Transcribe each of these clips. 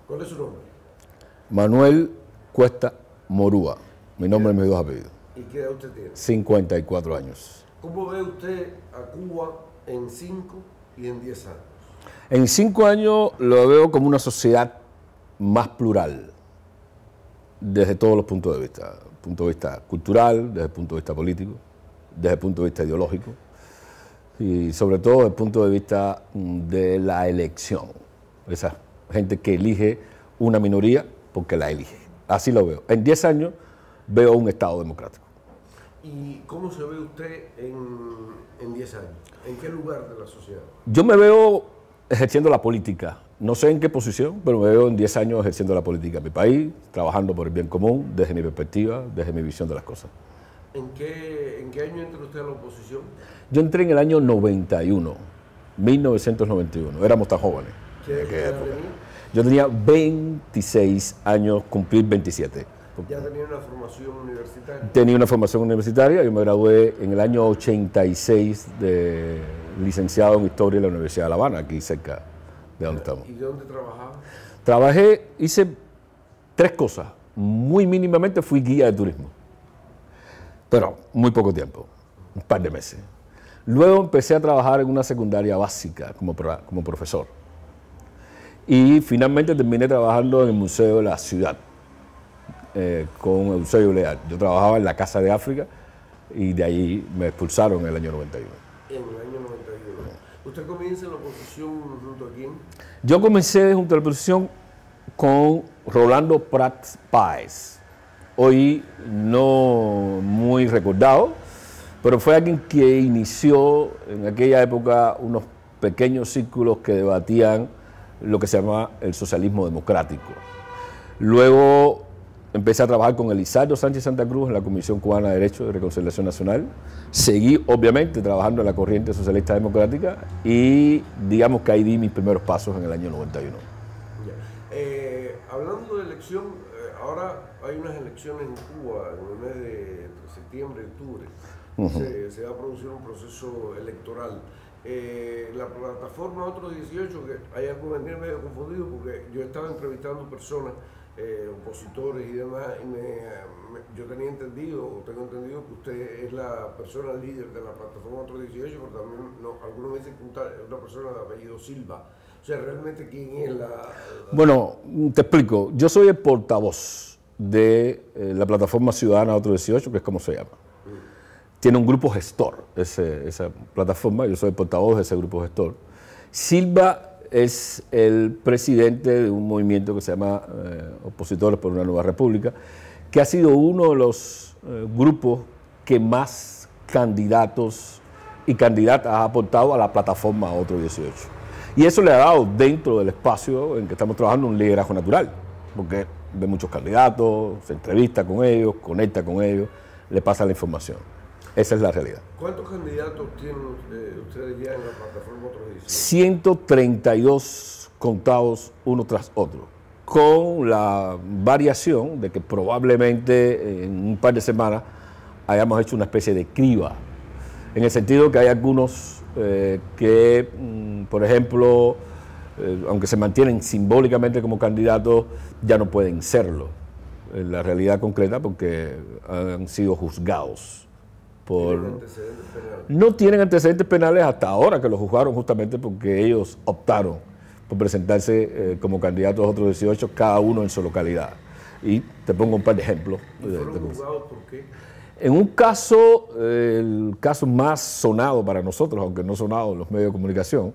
¿Cuál es su nombre? Manuel Cuesta Morúa, mi nombre y mis dos apellidos. ¿Y qué edad usted tiene? 54 años. ¿Cómo ve usted a Cuba en 5 y en 10 años? En 5 años lo veo como una sociedad más plural, desde todos los puntos de vista. Desde el punto de vista cultural, desde el punto de vista político, desde el punto de vista ideológico y sobre todo desde el punto de vista de la elección. Esa gente que elige una minoría porque la elige. Así lo veo. En 10 años veo un Estado democrático. ¿Y cómo se ve usted en 10 años? ¿En qué lugar de la sociedad? Yo me veo ejerciendo la política. No sé en qué posición, pero me veo en 10 años ejerciendo la política en mi país, trabajando por el bien común, desde mi perspectiva, desde mi visión de las cosas. ¿En qué año entra usted a la oposición? Yo entré en el año 91, 1991. Éramos tan jóvenes. ¿Qué edad tenía? Yo tenía 26 años, cumplir 27. ¿Ya tenía una formación universitaria? Tenía una formación universitaria. Yo me gradué en el año 86 de licenciado en Historia en la Universidad de La Habana, aquí cerca de donde estamos. ¿Y de dónde trabajaba? Trabajé, hice 3 cosas. Muy mínimamente fui guía de turismo, pero muy poco tiempo, un par de meses. Luego empecé a trabajar en una secundaria básica como profesor. Y finalmente terminé trabajando en el Museo de la Ciudad, con Eusebio Leal. Yo trabajaba en la Casa de África y de ahí me expulsaron en el año 91. En el año 91. ¿Usted comienza en la oposición junto a quién? Yo comencé junto a la oposición con Rolando Prats Páez, hoy no muy recordado, pero fue alguien que inició en aquella época unos pequeños círculos que debatían lo que se llama el socialismo democrático. Luego empecé a trabajar con Elizardo Sánchez Santa Cruz en la Comisión Cubana de Derechos de Reconciliación Nacional. Seguí, obviamente, trabajando en la corriente socialista democrática y digamos que ahí di mis primeros pasos en el año 91. Hablando de elección, ahora hay unas elecciones en Cuba en el mes de septiembre y octubre. Se va a producir un proceso electoral. La plataforma Otro 18, que hay algo medio confundido porque yo estaba entrevistando personas, opositores y demás, y yo tengo entendido que usted es la persona líder de la plataforma Otro 18, pero también algunos me dicen que es una persona de apellido Silva. O sea, realmente quién es Bueno, te explico. Yo soy el portavoz de la plataforma ciudadana Otro 18, que es como se llama. Tiene un grupo gestor, esa plataforma, yo soy el portavoz de ese grupo gestor. Silva es el presidente de un movimiento que se llama Opositores por una Nueva República, que ha sido uno de los grupos que más candidatos y candidatas ha aportado a la plataforma Otro 18. Y eso le ha dado dentro del espacio en que estamos trabajando un liderazgo natural, porque ve muchos candidatos, se entrevista con ellos, conecta con ellos, le pasa la información. Esa es la realidad. ¿Cuántos candidatos tienen ustedes ya en la plataforma Otro 18? 132 contados uno tras otro, con la variación de que probablemente en un par de semanas hayamos hecho una especie de criba, en el sentido que hay algunos que, por ejemplo, aunque se mantienen simbólicamente como candidatos, ya no pueden serlo en la realidad concreta porque han sido juzgados. No tienen antecedentes penales hasta ahora, que los juzgaron justamente porque ellos optaron por presentarse como candidatos a Otro 18, cada uno en su localidad. Y te pongo un par de ejemplos. ¿Y fueron juzgados por qué? En un caso, el caso más sonado para nosotros, aunque no sonado en los medios de comunicación,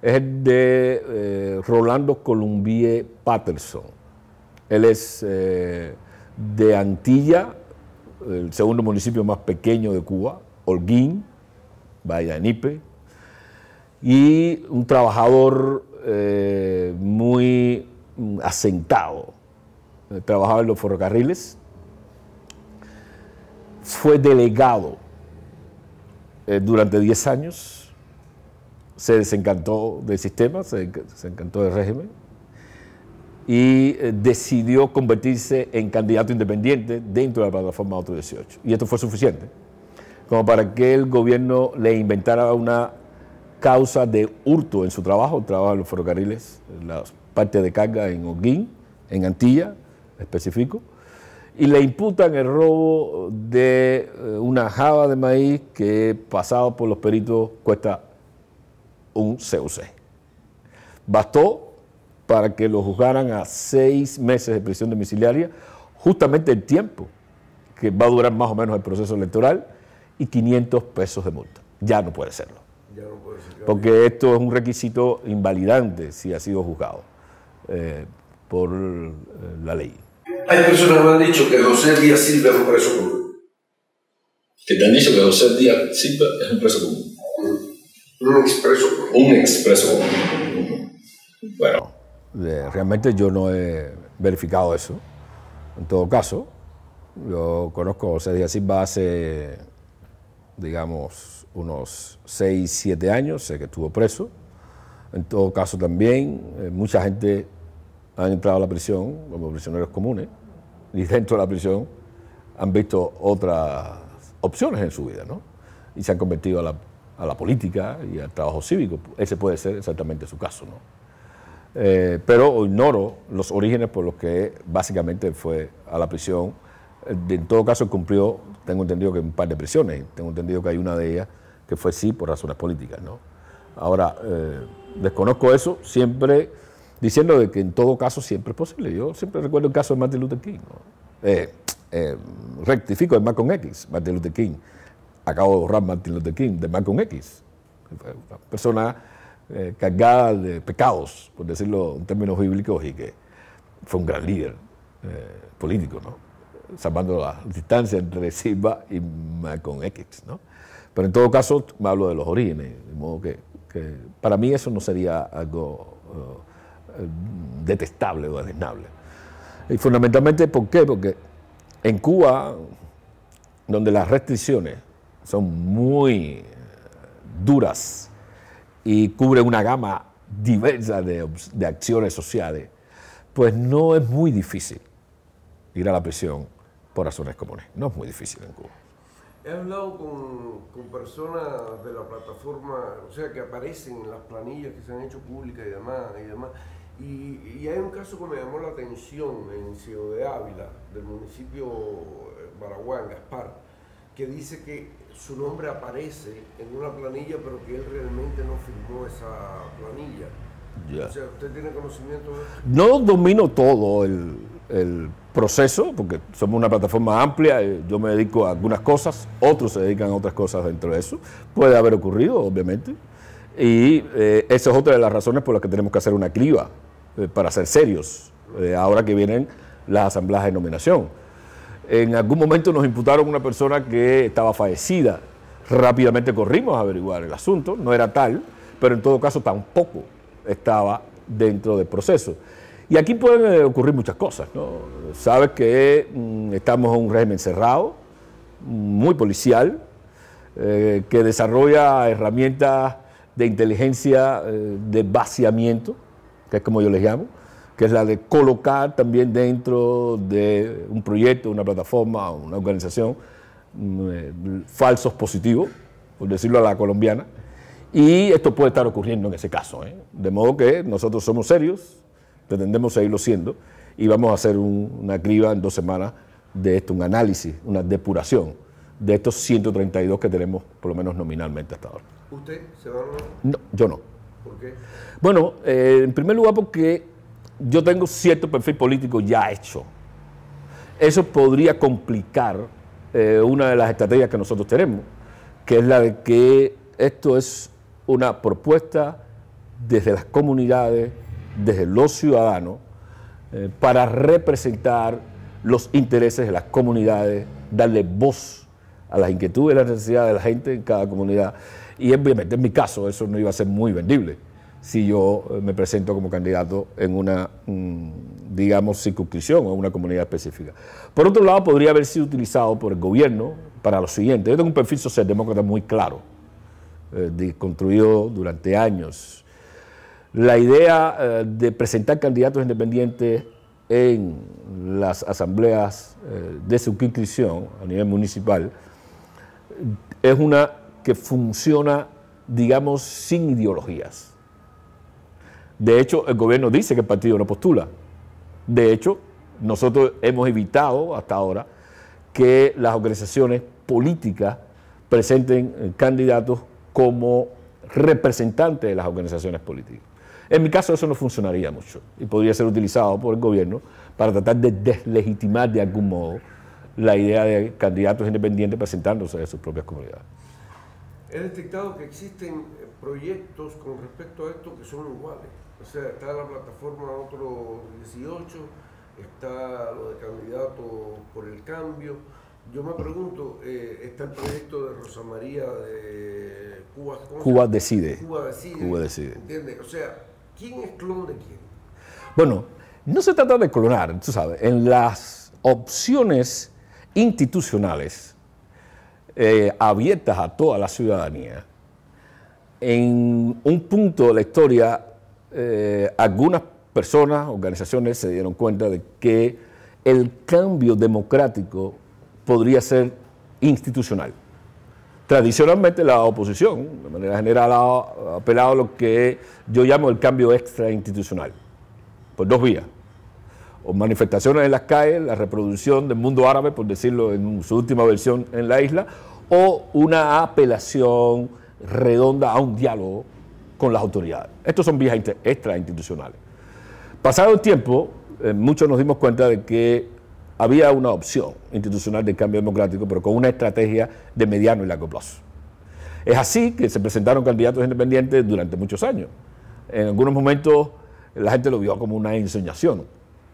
es el de Rolando Columbier Patterson. Él es de Antilla, el segundo municipio más pequeño de Cuba, Holguín, Bahía de Nipe, y un trabajador muy asentado. Trabajaba en los ferrocarriles, fue delegado durante 10 años, se desencantó del sistema, se desencantó del régimen, y decidió convertirse en candidato independiente dentro de la plataforma Otro 18. Y esto fue suficiente como para que el gobierno le inventara una causa de hurto en su trabajo, el trabajo en los ferrocarriles, en las parte de carga en Holguín, en Antilla, específico, y le imputan el robo de una java de maíz que, pasado por los peritos, cuesta un CUC. Bastó para que lo juzgaran a 6 meses de prisión domiciliaria, justamente el tiempo que va a durar más o menos el proceso electoral, y 500 pesos de multa. Ya no puede serlo. Ya no puede ser. Porque esto es un requisito invalidante si ha sido juzgado por la ley. Hay personas que me han dicho que José Díaz Silva es un preso común. ¿Que te han dicho que José Díaz Silva es un preso común? Un expreso común. Un expreso común. Bueno, realmente yo no he verificado eso. En todo caso, yo conozco a José Díaz Silva hace, digamos, unos 6, 7 años, sé que estuvo preso. En todo caso también, mucha gente han entrado a la prisión como prisioneros comunes, y dentro de la prisión han visto otras opciones en su vida, ¿no? Y se han convertido a la política y al trabajo cívico. Ese puede ser exactamente su caso, ¿no? Pero ignoro los orígenes por los que básicamente fue a la prisión. En todo caso cumplió, tengo entendido que un par de prisiones, tengo entendido que hay una de ellas que fue sí por razones políticas, ¿no? Ahora, desconozco eso, siempre diciendo de que en todo caso siempre es posible. Yo siempre recuerdo el caso de Martin Luther King, ¿no? Rectifico de Malcolm X, Martin Luther King. Acabo de borrar Martin Luther King de Malcolm X. Una persona cargada de pecados, por decirlo en términos bíblicos, y que fue un gran líder político, ¿no? Salvando la distancia entre Silva y Malcolm X, ¿no? Pero en todo caso me hablo de los orígenes, de modo que para mí eso no sería algo detestable o desdeñable. Y fundamentalmente, ¿por qué? Porque en Cuba, donde las restricciones son muy duras y cubren una gama diversa de acciones sociales, pues no es muy difícil ir a la prisión por razones comunes. No es muy difícil en Cuba. He hablado con personas de la plataforma, o sea, que aparecen en las planillas que se han hecho públicas y demás. Y hay un caso que me llamó la atención en Ciudad de Ávila, del municipio Baraguán, Gaspar, que dice que su nombre aparece en una planilla, pero que él realmente no firmó esa planilla. Yeah. O sea, ¿usted tiene conocimiento de eso? No domino todo el proceso, porque somos una plataforma amplia, yo me dedico a algunas cosas, otros se dedican a otras cosas dentro de eso. Puede haber ocurrido, obviamente, y esa es otra de las razones por las que tenemos que hacer una criba, para ser serios, ahora que vienen las asambleas de nominación. En algún momento nos imputaron una persona que estaba fallecida. Rápidamente corrimos a averiguar el asunto, no era tal, pero en todo caso tampoco estaba dentro del proceso. Y aquí pueden ocurrir muchas cosas, ¿no? Sabes que estamos en un régimen cerrado, muy policial, que desarrolla herramientas de inteligencia de vaciamiento, que es como yo les llamo, que es la de colocar también dentro de un proyecto, una plataforma, una organización, falsos positivos, por decirlo a la colombiana, y esto puede estar ocurriendo en ese caso, ¿eh? De modo que nosotros somos serios, pretendemos seguirlo siendo, y vamos a hacer una criba en 2 semanas de esto, un análisis, una depuración de estos 132 que tenemos, por lo menos nominalmente hasta ahora. ¿Usted se va a...? No, yo no. ¿Por qué? Bueno, en primer lugar porque yo tengo cierto perfil político ya hecho. Eso podría complicar una de las estrategias que nosotros tenemos, que es la de que esto es una propuesta desde las comunidades, desde los ciudadanos, para representar los intereses de las comunidades, darle voz a las inquietudes y las necesidades de la gente en cada comunidad. Y obviamente en mi caso eso no iba a ser muy vendible si yo me presento como candidato en una, digamos, circunscripción o una comunidad específica. Por otro lado, podría haber sido utilizado por el gobierno para lo siguiente. Yo tengo un perfil socialdemócrata muy claro, construido durante años. La idea de presentar candidatos independientes en las asambleas de circunscripción a nivel municipal es una que funciona, digamos, sin ideologías. De hecho, el gobierno dice que el partido no postula. De hecho, nosotros hemos evitado hasta ahora que las organizaciones políticas presenten candidatos como representantes de las organizaciones políticas. En mi caso eso no funcionaría mucho y podría ser utilizado por el gobierno para tratar de deslegitimar de algún modo la idea de candidatos independientes presentándose de sus propias comunidades. He detectado que existen proyectos con respecto a esto que son iguales. O sea, está la plataforma Otro 18, está lo de candidatos por el cambio. Yo me pregunto, está el proyecto de Rosa María de Cuba. Cuba decide. Cuba decide. Cuba decide. ¿Entiendes? O sea, ¿quién es clon de quién? Bueno, no se trata de clonar, tú sabes. En las opciones institucionales abiertas a toda la ciudadanía, en un punto de la historia, algunas personas, organizaciones se dieron cuenta de que el cambio democrático podría ser institucional. Tradicionalmente la oposición, de manera general, ha apelado a lo que yo llamo el cambio extrainstitucional, por dos vías. O manifestaciones en las calles, la reproducción del mundo árabe, por decirlo en su última versión en la isla, o una apelación redonda a un diálogo con las autoridades. Estos son vías extrainstitucionales. Pasado el tiempo, muchos nos dimos cuenta de que había una opción institucional de cambio democrático, pero con una estrategia de mediano y largo plazo. Es así que se presentaron candidatos independientes durante muchos años. En algunos momentos la gente lo vio como una ensoñación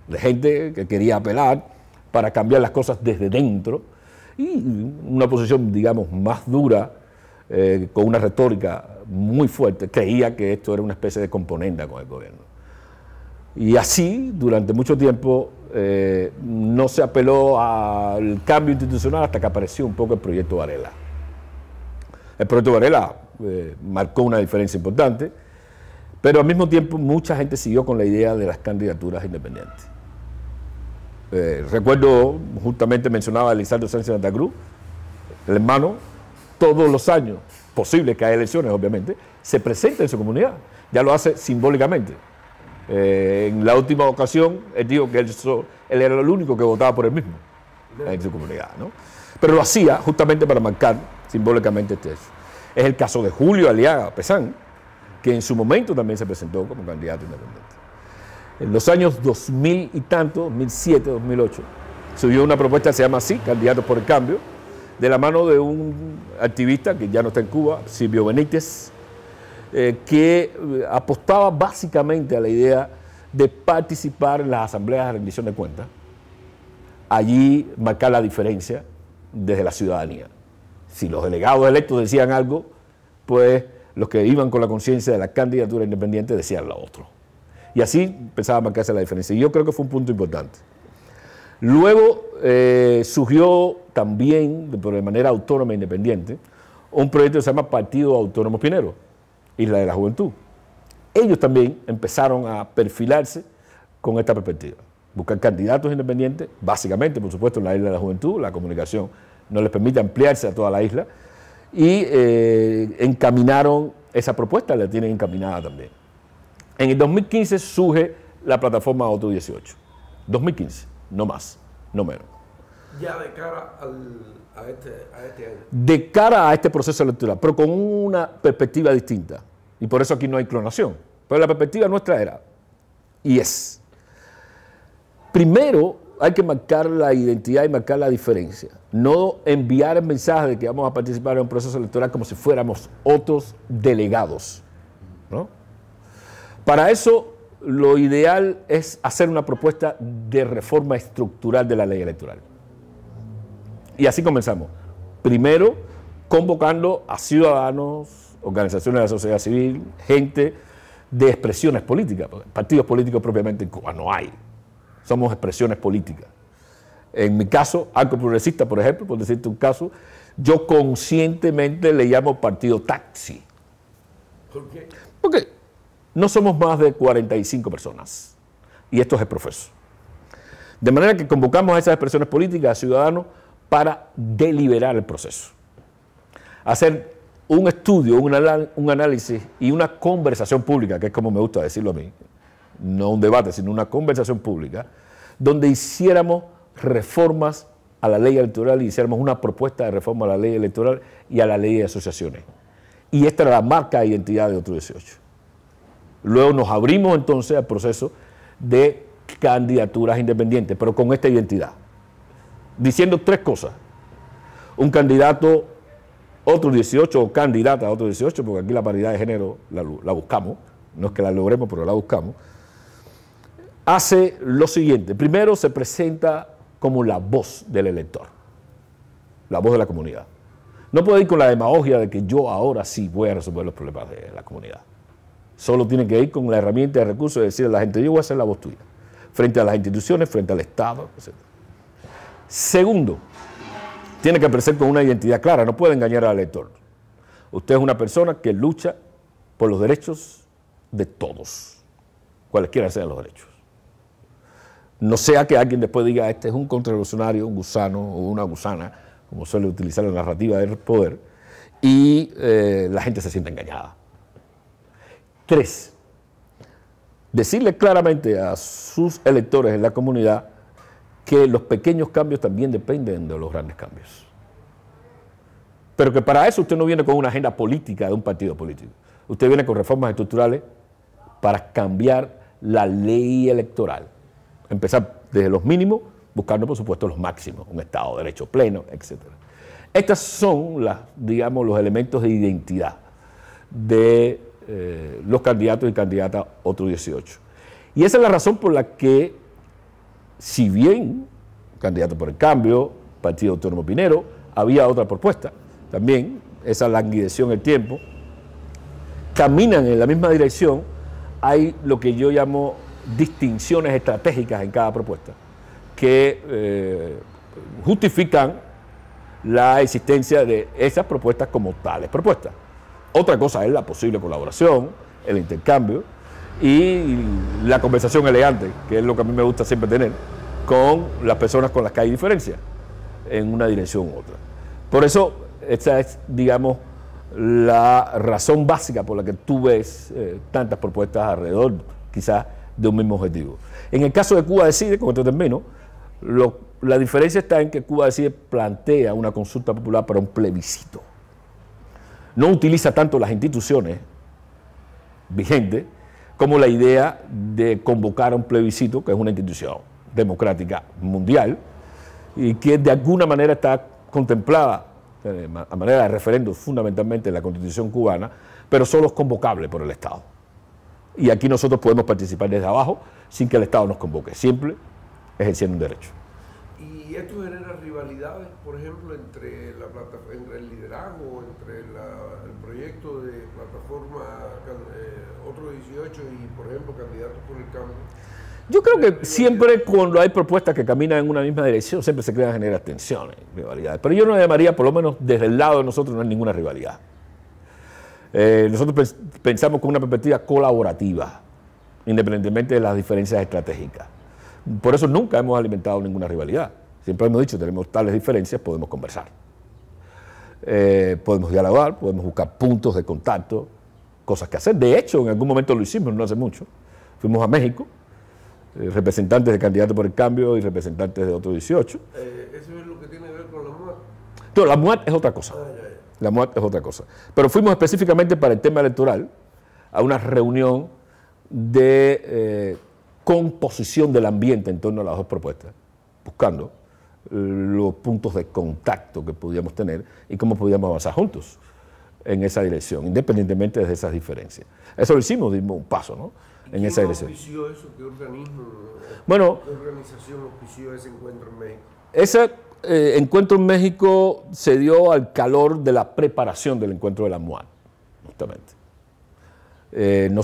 de gente que quería apelar para cambiar las cosas desde dentro y una posición, digamos, más dura, con una retórica muy fuerte, creía que esto era una especie de componenda con el gobierno. Y así, durante mucho tiempo, no se apeló al cambio institucional hasta que apareció un poco el proyecto Varela. El proyecto Varela marcó una diferencia importante, pero al mismo tiempo mucha gente siguió con la idea de las candidaturas independientes. Recuerdo, justamente mencionaba a Lisandro Sánchez Santa Cruz, el hermano, todos los años, posible que haya elecciones obviamente, se presenta en su comunidad, ya lo hace simbólicamente. En la última ocasión, él dijo que él era el único que votaba por él mismo en su comunidad, ¿no? Pero lo hacía justamente para marcar simbólicamente este hecho. Es el caso de Julio Aliaga Pesán, que en su momento también se presentó como candidato independiente. En los años 2000 y tanto, 2007, 2008, subió una propuesta que se llama así, Candidatos por el Cambio, de la mano de un activista que ya no está en Cuba, Silvio Benítez, que apostaba básicamente a la idea de participar en las asambleas de rendición de cuentas, allí marcar la diferencia desde la ciudadanía. Si los delegados electos decían algo, pues los que iban con la conciencia de la candidatura independiente decían lo otro. Y así empezaba a marcarse la diferencia. Y yo creo que fue un punto importante. Luego surgió también, pero de manera autónoma e independiente, un proyecto que se llama Partido Autónomo Pinero, Isla de la Juventud. Ellos también empezaron a perfilarse con esta perspectiva. Buscar candidatos independientes, básicamente, por supuesto, en la Isla de la Juventud, la comunicación no les permite ampliarse a toda la isla, y encaminaron esa propuesta, la tienen encaminada también. En el 2015 surge la plataforma Otro 18. 2015, no más, no menos. Ya de cara a este año. De cara a este proceso electoral, pero con una perspectiva distinta. Y por eso aquí no hay clonación. Pero la perspectiva nuestra era, y es, primero hay que marcar la identidad y marcar la diferencia. No enviar el mensaje de que vamos a participar en un proceso electoral como si fuéramos otros delegados, ¿no? Para eso, lo ideal es hacer una propuesta de reforma estructural de la ley electoral. Y así comenzamos. Primero, convocando a ciudadanos, organizaciones de la sociedad civil, gente de expresiones políticas. Partidos políticos propiamente en Cuba no hay. Somos expresiones políticas. En mi caso, Arco Progresista, por ejemplo, por decirte un caso, yo conscientemente le llamo partido taxi. ¿Por qué? Porque no somos más de 45 personas. Y esto es el proceso. De manera que convocamos a esas expresiones políticas, a ciudadanos, para deliberar el proceso. Hacer un estudio, un análisis y una conversación pública, que es como me gusta decirlo a mí, no un debate, sino una conversación pública, donde hiciéramos reformas a la ley electoral y hiciéramos una propuesta de reforma a la ley electoral y a la ley de asociaciones. Y esta era la marca de identidad de Otro 18. Luego nos abrimos entonces al proceso de candidaturas independientes, pero con esta identidad, diciendo tres cosas. Un candidato Otro 18 o candidata a Otro 18, porque aquí la paridad de género la buscamos, no es que la logremos, pero la buscamos, hace lo siguiente. Primero se presenta como la voz del elector, la voz de la comunidad. No puede ir con la demagogia de que yo ahora sí voy a resolver los problemas de la comunidad. Solo tiene que ir con la herramienta de recursos y decirle a la gente, yo voy a ser la voz tuya, frente a las instituciones, frente al Estado, etc. Segundo, tiene que aparecer con una identidad clara, no puede engañar al elector. Usted es una persona que lucha por los derechos de todos, cualesquiera sean los derechos. No sea que alguien después diga, este es un contrarrevolucionario, un gusano o una gusana, como suele utilizar la narrativa del poder, y la gente se siente engañada. 3. Decirle claramente a sus electores en la comunidad que los pequeños cambios también dependen de los grandes cambios. Pero que para eso usted no viene con una agenda política de un partido político. Usted viene con reformas estructurales para cambiar la ley electoral. Empezar desde los mínimos, buscando por supuesto los máximos, un Estado de Derecho pleno, etc. Estos son digamos, los elementos de identidad de los candidatos y candidatas Otro 18. Y esa es la razón por la que, si bien Candidato por el Cambio, Partido Autónomo Pinero, había otra propuesta, también esa languideció en el tiempo, caminan en la misma dirección, hay lo que yo llamo distinciones estratégicas en cada propuesta, que justifican la existencia de esas propuestas como tales propuestas. Otra cosa es la posible colaboración, el intercambio y la conversación elegante, que es lo que a mí me gusta siempre tener, con las personas con las que hay diferencia en una dirección u otra. Por eso, esta es, digamos, la razón básica por la que tú ves tantas propuestas alrededor, quizás, de un mismo objetivo. En el caso de Cuba Decide, con esto termino, la diferencia está en que Cuba Decide plantea una consulta popular para un plebiscito. No utiliza tanto las instituciones vigentes como la idea de convocar a un plebiscito, que es una institución democrática mundial y que de alguna manera está contemplada a manera de referéndum fundamentalmente en la Constitución cubana, pero solo es convocable por el Estado. Y aquí nosotros podemos participar desde abajo sin que el Estado nos convoque, siempre ejerciendo un derecho. ¿Y esto genera rivalidades, por ejemplo, entre el liderazgo, entre el proyecto de plataforma Otro 18 y, por ejemplo, Candidatos por el Cambio? Yo creo que siempre cuando hay propuestas que caminan en una misma dirección, siempre se crean generar tensiones, rivalidades. Pero yo no llamaría, por lo menos desde el lado de nosotros, no hay ninguna rivalidad. Nosotros pensamos con una perspectiva colaborativa, independientemente de las diferencias estratégicas. Por eso nunca hemos alimentado ninguna rivalidad. Siempre hemos dicho, tenemos tales diferencias, podemos conversar. Podemos dialogar, podemos buscar puntos de contacto, cosas que hacer. De hecho, en algún momento lo hicimos, no hace mucho. Fuimos a México, representantes de Candidatos por el Cambio y representantes de Otro 18. ¿Eso es lo que tiene que ver con la MUAT? No, la MUAT es otra cosa. La MUAT es otra cosa. Pero fuimos específicamente para el tema electoral a una reunión de composición del ambiente en torno a las dos propuestas, buscando los puntos de contacto que podíamos tener y cómo podíamos avanzar juntos en esa dirección, independientemente de esas diferencias. Eso lo hicimos, dimos un paso, ¿no? En esa dirección. ¿Quién auspició eso? ¿Qué organismo, bueno, qué organización auspició ese encuentro en México? Ese encuentro en México se dio al calor de la preparación del encuentro de la MUAT, justamente. Con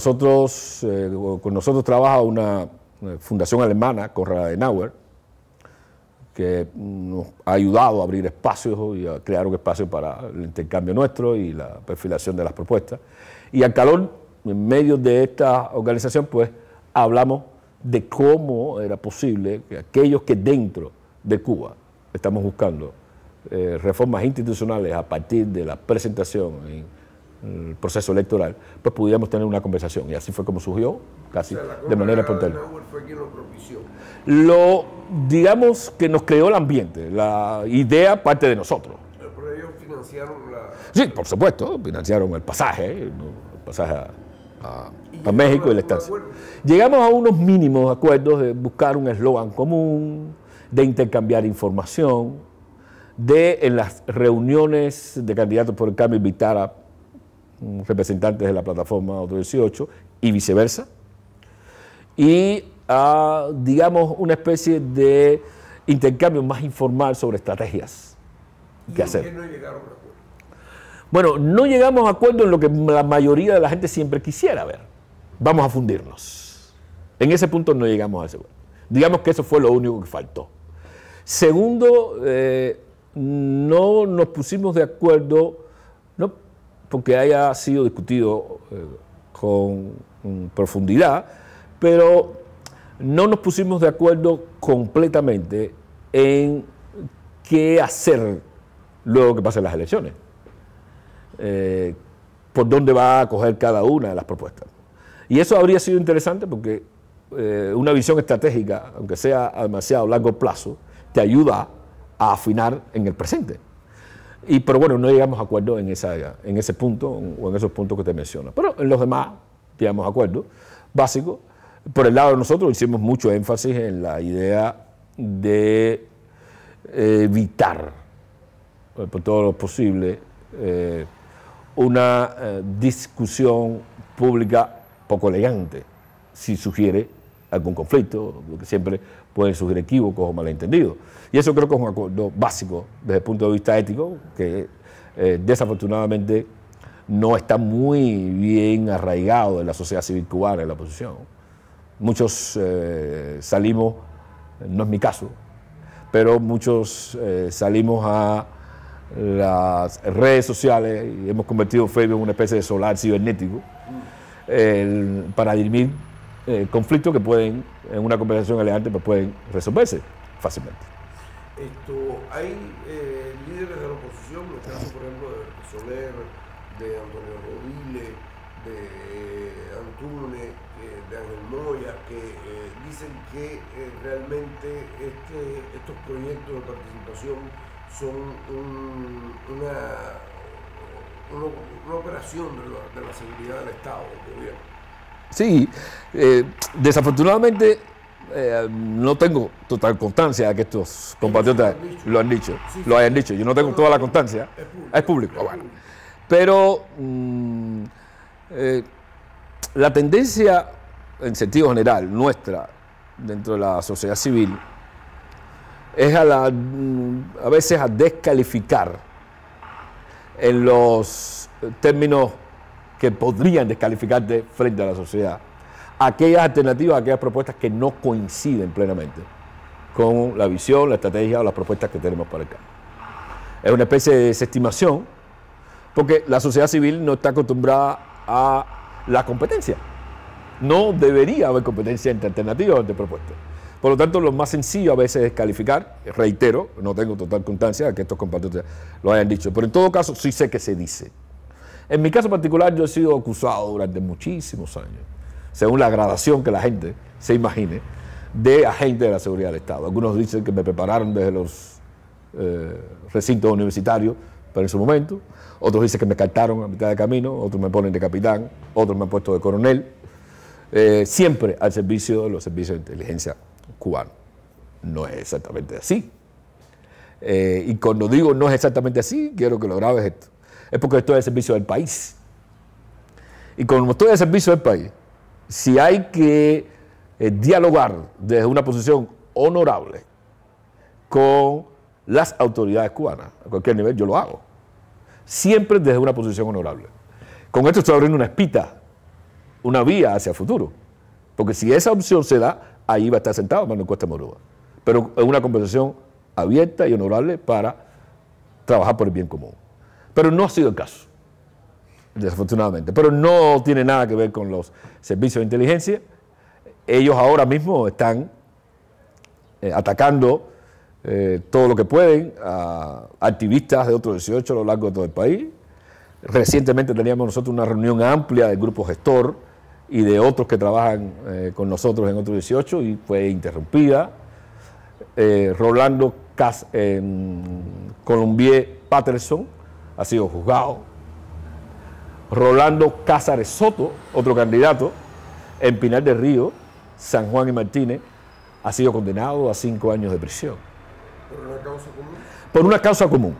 nosotros trabaja una fundación alemana, Konrad Adenauer, que nos ha ayudado a abrir espacios y a crear un espacio para el intercambio nuestro y la perfilación de las propuestas. Y al calor, en medio de esta organización, pues hablamos de cómo era posible que aquellos que dentro de Cuba estamos buscando reformas institucionales a partir de la presentación en el proceso electoral, pues pudiéramos tener una conversación. Y así fue como surgió, casi de manera espontánea. Fue quien lo propició. Digamos que nos creó el ambiente, la idea parte de nosotros. Pero ellos financiaron la... Sí, por supuesto, financiaron el pasaje a México y la estancia. Llegamos a unos mínimos acuerdos de buscar un eslogan común, de intercambiar información, de en las reuniones de candidatos por el cambio invitar a representantes de la plataforma Otro 18 y viceversa, y digamos una especie de intercambio más informal sobre estrategias que hacer. ¿Por qué no llegaron a acuerdo? Bueno, no llegamos a acuerdo en lo que la mayoría de la gente siempre quisiera ver. Vamos a fundirnos. En ese punto no llegamos a ese acuerdo. Digamos que eso fue lo único que faltó. Segundo, no nos pusimos de acuerdo, no porque haya sido discutido con profundidad, pero no nos pusimos de acuerdo completamente en qué hacer luego que pasen las elecciones. Por dónde va a coger cada una de las propuestas. Y eso habría sido interesante porque una visión estratégica, aunque sea a demasiado largo plazo, te ayuda a afinar en el presente. Pero bueno, no llegamos a acuerdo en ese punto o en esos puntos que te menciono. Pero en los demás llegamos a acuerdo básico. Por el lado de nosotros hicimos mucho énfasis en la idea de evitar, por todo lo posible, una discusión pública poco elegante, si sugiere algún conflicto, porque siempre pueden surgir equívocos o malentendidos. Y eso creo que es un acuerdo básico desde el punto de vista ético, que desafortunadamente no está muy bien arraigado en la sociedad civil cubana, en la oposición. Muchos salimos, no es mi caso, pero muchos salimos a las redes sociales y hemos convertido Facebook en una especie de solar cibernético para dirimir conflictos que pueden, en una conversación elegante, pues pueden resolverse fácilmente. Hay líderes de la oposición, en el caso, por ejemplo, de Soler, de Antonio Rodríguez, de Antúnez, de Ángel Moya, que dicen que realmente estos proyectos de participación son una operación de la seguridad del Estado, del gobierno. Sí, desafortunadamente no tengo total constancia de que estos compatriotas lo han dicho, lo hayan dicho. Yo no tengo toda la constancia. Es público. Bueno. Pero la tendencia, en sentido general, nuestra, dentro de la sociedad civil, es a veces a descalificar en los términos que podrían descalificarte frente a la sociedad aquellas alternativas, aquellas propuestas que no coinciden plenamente con la visión, la estrategia o las propuestas que tenemos para el cambio. Es una especie de desestimación porque la sociedad civil no está acostumbrada a la competencia. No debería haber competencia entre alternativas o entre propuestas. Por lo tanto, lo más sencillo a veces es calificar, reitero, no tengo total constancia de que estos compatriotas lo hayan dicho, pero en todo caso sí sé que se dice. En mi caso particular yo he sido acusado durante muchísimos años, según la gradación que la gente se imagine, de agente de la seguridad del Estado. Algunos dicen que me prepararon desde los recintos universitarios para en su momento, otros dicen que me cartaron a mitad de camino, otros me ponen de capitán, otros me han puesto de coronel, siempre al servicio de los servicios de inteligencia cubanos. No es exactamente así. Y cuando digo no es exactamente así, quiero que lo grabes esto. Es porque estoy al servicio del país. Y como estoy al servicio del país, si hay que dialogar desde una posición honorable con las autoridades cubanas, a cualquier nivel, yo lo hago. Siempre desde una posición honorable. Con esto estoy abriendo una espita, una vía hacia el futuro. Porque si esa opción se da, ahí va a estar sentado Manuel Cuesta Morúa. Pero en una conversación abierta y honorable para trabajar por el bien común. Pero no ha sido el caso, desafortunadamente. Pero no tiene nada que ver con los servicios de inteligencia. Ellos ahora mismo están atacando todo lo que pueden a activistas de Otro 18 a lo largo de todo el país, Recientemente teníamos nosotros una reunión amplia del grupo gestor y de otros que trabajan con nosotros en otro 18 y fue interrumpida. Rolando Colombier Patterson ha sido juzgado. Rolando Cázares Soto, otro candidato, en Pinar del Río, San Juan y Martínez, ha sido condenado a 5 años de prisión. ¿Por una causa común? Por una causa común.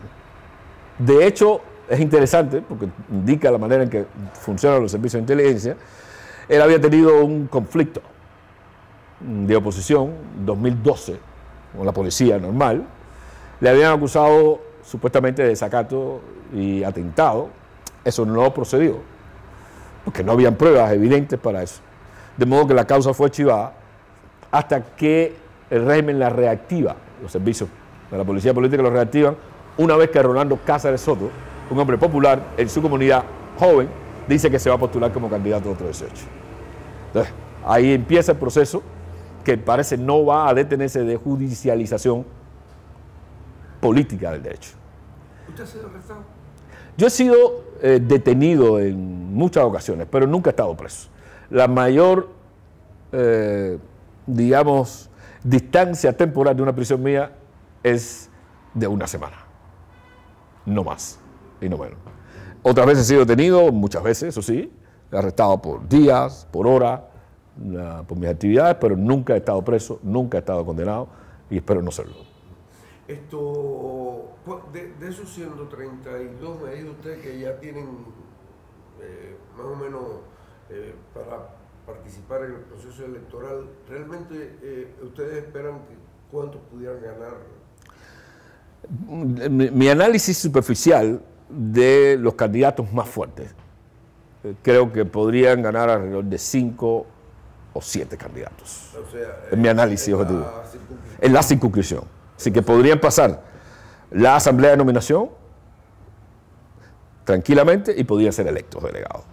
De hecho, es interesante porque indica la manera en que funcionan los servicios de inteligencia. Él había tenido un conflicto de oposición en 2012 con la policía normal. Le habían acusado supuestamente de desacato y atentado. Eso no procedió, porque no habían pruebas evidentes para eso. De modo que la causa fue archivada hasta que el régimen la reactiva, los servicios de la policía política lo reactivan, una vez que Rolando Cázares Soto, un hombre popular en su comunidad, joven, dice que se va a postular como candidato a otro 18. Entonces, ahí empieza el proceso que parece no va a detenerse de judicialización política del derecho. ¿Usted ha sido arrestado? Yo he sido detenido en muchas ocasiones, pero nunca he estado preso. La mayor, digamos, distancia temporal de una prisión mía es de una semana, no más y no menos. Otras veces he sido detenido, muchas veces, eso sí, arrestado por días, por horas, por mis actividades, pero nunca he estado preso, nunca he estado condenado y espero no serlo. De esos 132, me dijo usted que ya tienen más o menos para participar en el proceso electoral. ¿Realmente ustedes esperan cuántos pudieran ganar? Mi análisis superficial de los candidatos más fuertes, creo que podrían ganar alrededor de 5 o 7 candidatos. O sea, en mi análisis objetivo. En la circunscripción. Así que podrían pasar la asamblea de nominación tranquilamente y podrían ser electos delegados.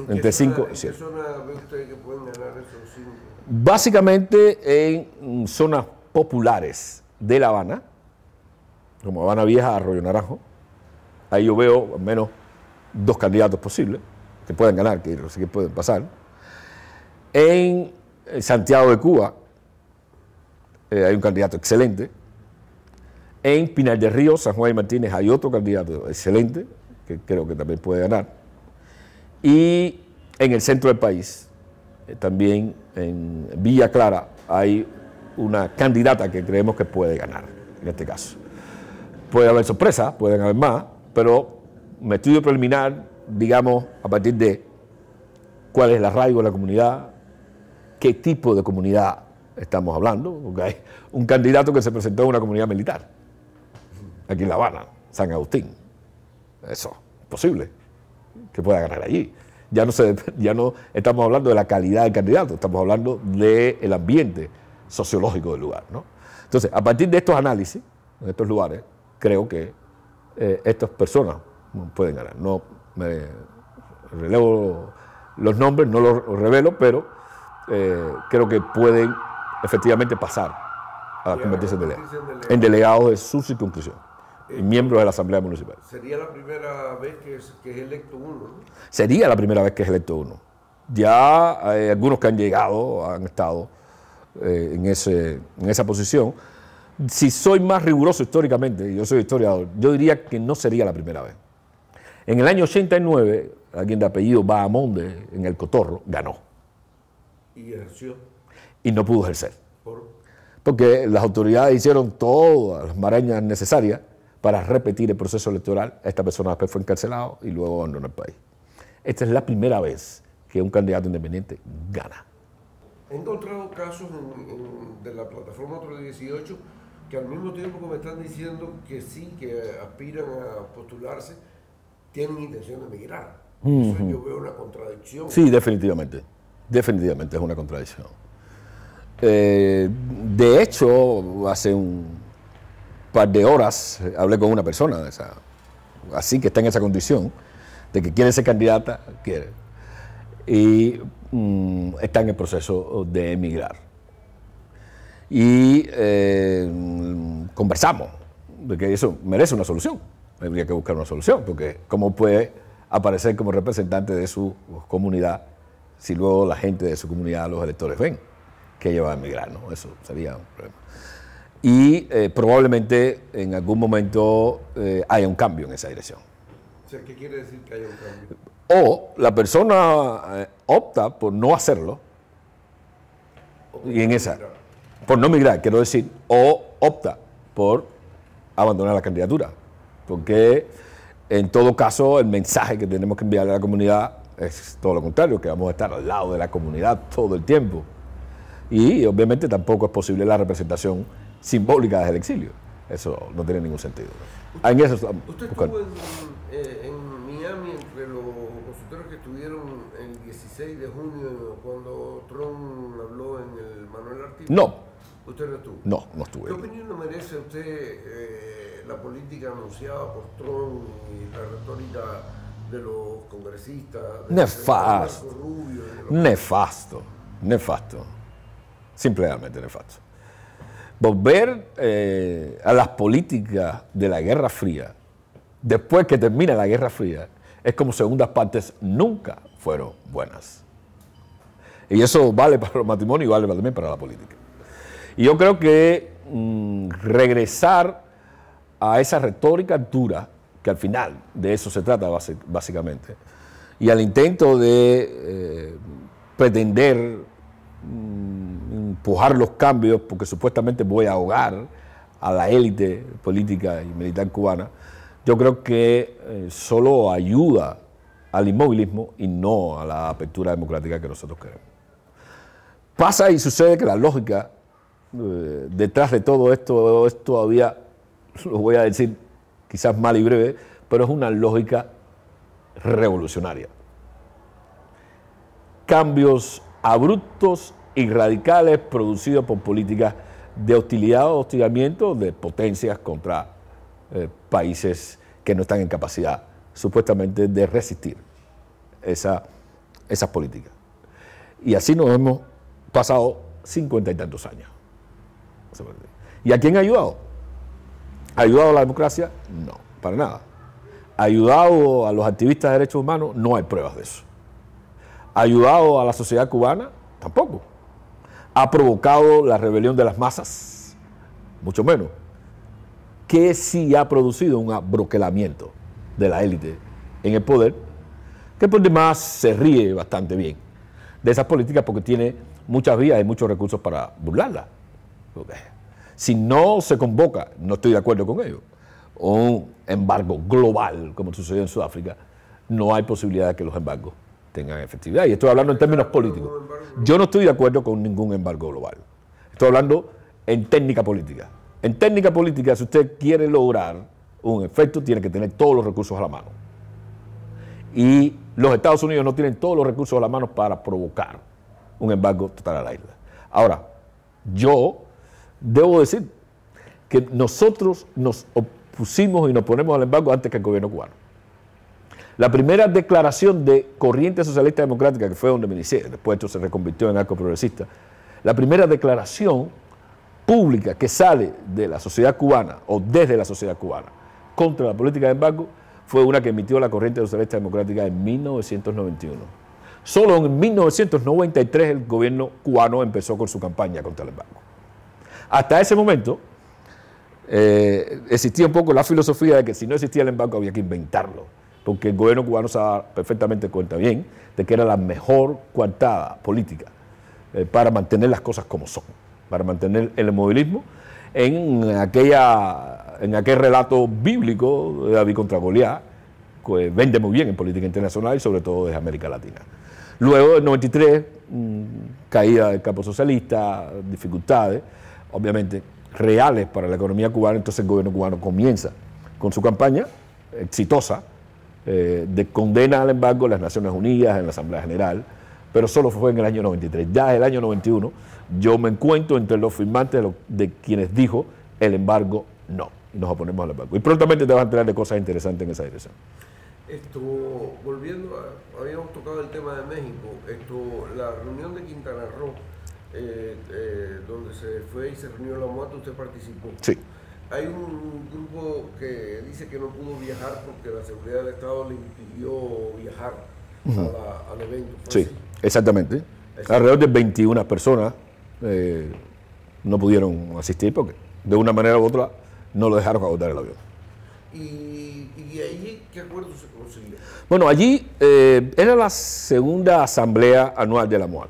Entre 5 y 7. ¿En qué zona ve usted que pueden ganar esos 5? Básicamente en zonas populares de La Habana, como Habana Vieja, Arroyo Naranjo. Ahí yo veo al menos 2 candidatos posibles que pueden ganar, que pueden pasar. En Santiago de Cuba hay un candidato excelente. En Pinar del Río, San Juan y Martínez hay otro candidato excelente, que creo que también puede ganar. Y en el centro del país, también en Villa Clara, hay una candidata que creemos que puede ganar, en este caso. Puede haber sorpresas, pueden haber más, pero un estudio preliminar, digamos, a partir de cuál es el arraigo de la comunidad, qué tipo de comunidad estamos hablando, porque hay un candidato que se presentó en una comunidad militar, aquí en La Habana, San Agustín. Eso, posible que pueda ganar allí. Ya no estamos hablando de la calidad del candidato, estamos hablando del ambiente sociológico del lugar, ¿no? Entonces, a partir de estos análisis, en estos lugares, creo que estas personas pueden ganar. No me relevo los nombres, no los revelo, pero creo que pueden efectivamente pasar a convertirse en delegados de su circunscripción y miembros de la Asamblea Municipal. Sería la primera vez que es electo uno, ¿no? Sería la primera vez que es electo uno. Ya hay algunos que han llegado, han estado en esa posición. Si soy más riguroso históricamente, yo soy historiador, yo diría que no sería la primera vez. En el año 89, alguien de apellido Bahamonde, en el Cotorro, ganó. ¿Y ejerció? Y no pudo ejercer. Porque las autoridades hicieron todas las marañas necesarias para repetir el proceso electoral. Esta persona después fue encarcelado y luego abandonó el país. Esta es la primera vez que un candidato independiente gana. He encontrado casos de la plataforma Otro 18 que al mismo tiempo que me están diciendo que sí, que aspiran a postularse, tienen intención de emigrar. Eso yo veo una contradicción. Sí, definitivamente. Definitivamente es una contradicción. De hecho, hace un par de horas hablé con una persona así que está en esa condición de que quiere ser candidata, y está en el proceso de emigrar. Y conversamos de que eso merece una solución. habría que buscar una solución, porque ¿cómo puede aparecer como representante de su comunidad si luego la gente de su comunidad, los electores, ven que ella va a emigrar? ¿No? Eso sería un problema. Y probablemente en algún momento haya un cambio en esa dirección. O sea, ¿qué quiere decir que haya un cambio? O la persona opta por no hacerlo, y en esa, por no migrar, quiero decir, o opta por abandonar la candidatura. Porque en todo caso el mensaje que tenemos que enviarle a la comunidad es todo lo contrario, que vamos a estar al lado de la comunidad todo el tiempo. Y obviamente tampoco es posible la representación simbólica desde el exilio. Eso no tiene ningún sentido. ¿Usted estuvo en Miami entre los opositores que estuvieron el 16 de junio cuando Trump habló en el Manuel Artista? No. ¿Usted no estuvo? No, no estuve. ¿Qué opinión no merece usted la política anunciada por Trump y la retórica de los congresistas? Nefasto. Rubio, Nefasto. Nefasto. Simplemente nefasto. Volver a las políticas de la Guerra Fría, después que termina la Guerra Fría, es como segundas partes nunca fueron buenas. Y eso vale para los matrimonios y vale también para la política. Y yo creo que regresar a esa retórica dura, que al final de eso se trata básicamente, y al intento de pretender empujar los cambios, porque supuestamente voy a ahogar a la élite política y militar cubana, yo creo que solo ayuda al inmovilismo y no a la apertura democrática que nosotros queremos. Pasa y sucede que la lógica detrás de todo esto es todavía, lo voy a decir quizás mal y breve, pero es una lógica revolucionaria. Cambios abruptos y radicales producidos por políticas de hostilidad o hostigamiento de potencias contra países que no están en capacidad supuestamente de resistir esas políticas. Y así nos hemos pasado 50 y tantos años. ¿Y a quién ha ayudado? ¿Ha ayudado a la democracia? No, para nada. ¿Ha ayudado a los activistas de derechos humanos? No hay pruebas de eso. ¿Ha ayudado a la sociedad cubana? Tampoco. ¿Ha provocado la rebelión de las masas? Mucho menos. Que sí ha producido un abroquelamiento de la élite en el poder, que por demás se ríe bastante bien de esas políticas porque tiene muchas vías y muchos recursos para burlarlas. Si no se convoca, no estoy de acuerdo con ello, un embargo global, como sucedió en Sudáfrica, no hay posibilidad de que los embargos tengan efectividad. Y estoy hablando en términos políticos. Yo no estoy de acuerdo con ningún embargo global. Estoy hablando en técnica política. En técnica política, si usted quiere lograr un efecto, tiene que tener todos los recursos a la mano. Y los Estados Unidos no tienen todos los recursos a la mano para provocar un embargo total a la isla. Ahora, yo debo decir que nosotros nos opusimos y nos ponemos al embargo antes que el gobierno cubano. La primera declaración de Corriente Socialista Democrática, que fue donde me inicié, después esto se reconvirtió en Arco Progresista, la primera declaración pública que sale de la sociedad cubana o desde la sociedad cubana contra la política de embargo fue una que emitió la Corriente Socialista Democrática en 1991. Solo en 1993 el gobierno cubano empezó con su campaña contra el embargo. Hasta ese momento existía un poco la filosofía de que si no existía el embargo había que inventarlo, porque el gobierno cubano se daba perfectamente cuenta bien de que era la mejor coartada política para mantener las cosas como son, para mantener el inmovilismo en aquel relato bíblico de David contra Goliat, que vende muy bien en política internacional y sobre todo desde América Latina. Luego, en 93, caída del campo socialista, dificultades, obviamente reales para la economía cubana, entonces el gobierno cubano comienza con su campaña exitosa de condena al embargo en las Naciones Unidas, en la Asamblea General, pero solo fue en el año 93. Ya en el año 91 yo me encuentro entre los firmantes de quienes dijo el embargo no, y nos oponemos al embargo. Y prontamente te vas a enterar de cosas interesantes en esa dirección. Volviendo habíamos tocado el tema de México, la reunión de Quintana Roo, donde se fue y se reunió la MOAT, usted participó. Sí. Hay un grupo que dice que no pudo viajar porque la seguridad del Estado le impidió viajar al evento. Sí, exactamente. Alrededor de 21 personas no pudieron asistir porque de una manera u otra no lo dejaron abordar el avión. ¿Y allí qué acuerdo se consiguió? Bueno, allí era la segunda asamblea anual de la MOAD.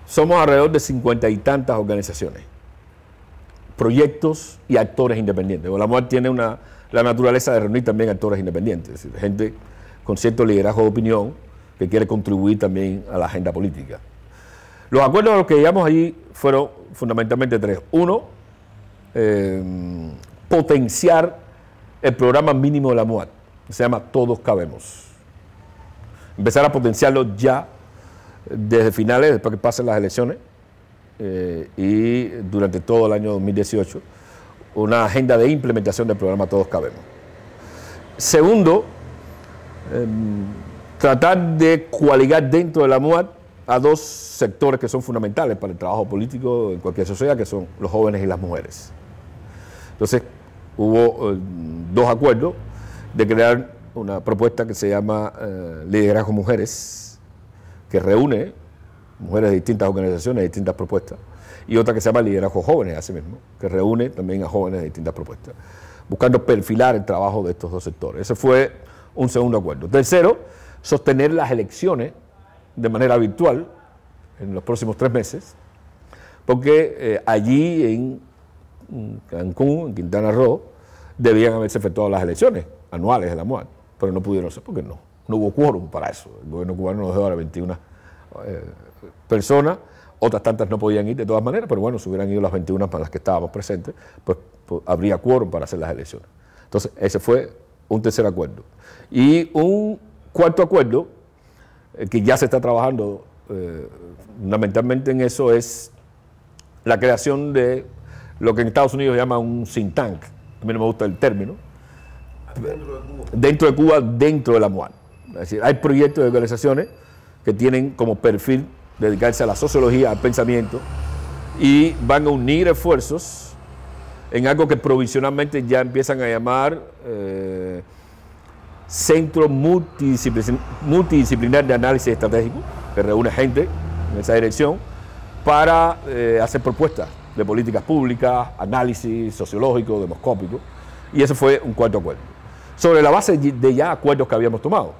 Somos alrededor de 50 y tantas organizaciones, proyectos y actores independientes. La MOAD tiene la naturaleza de reunir también actores independientes, es decir, gente con cierto liderazgo de opinión que quiere contribuir también a la agenda política. Los acuerdos a los que llegamos allí fueron fundamentalmente tres. Uno, potenciar el programa mínimo de la MOAD, que se llama Todos Cabemos. Empezar a potenciarlo ya desde finales, después que pasen las elecciones, y durante todo el año 2018, una agenda de implementación del programa Todos Cabemos. Segundo, tratar de coaligar dentro de la MOAD a dos sectores que son fundamentales para el trabajo político en cualquier sociedad, que son los jóvenes y las mujeres. Entonces, hubo dos acuerdos de crear una propuesta que se llama Liderazgo Mujeres, que reúne mujeres de distintas organizaciones, de distintas propuestas, y otra que se llama Liderazgo Jóvenes, así mismo, que reúne también a jóvenes de distintas propuestas, buscando perfilar el trabajo de estos dos sectores. Ese fue un segundo acuerdo. Tercero, sostener las elecciones de manera virtual en los próximos 3 meses, porque allí en Cancún, en Quintana Roo, debían haberse efectuado las elecciones anuales de la MOAD, pero no pudieron ser porque no hubo quórum para eso. El gobierno cubano nos dejó a 21 personas, otras tantas no podían ir de todas maneras, pero bueno, si hubieran ido las 21 para las que estábamos presentes, pues habría quórum para hacer las elecciones. Entonces, ese fue un tercer acuerdo. Y un cuarto acuerdo, que ya se está trabajando fundamentalmente en eso, es la creación de lo que en Estados Unidos llama un think tank. A mí no me gusta el término. Dentro de Cuba, dentro de la MOAD. Es decir, hay proyectos de organizaciones que tienen como perfil dedicarse a la sociología, al pensamiento, y van a unir esfuerzos en algo que provisionalmente ya empiezan a llamar Centro Multidisciplinar de Análisis Estratégico, que reúne gente en esa dirección para hacer propuestas de políticas públicas, análisis sociológico, demoscópico, y ese fue un cuarto acuerdo. Sobre la base de ya acuerdos que habíamos tomado,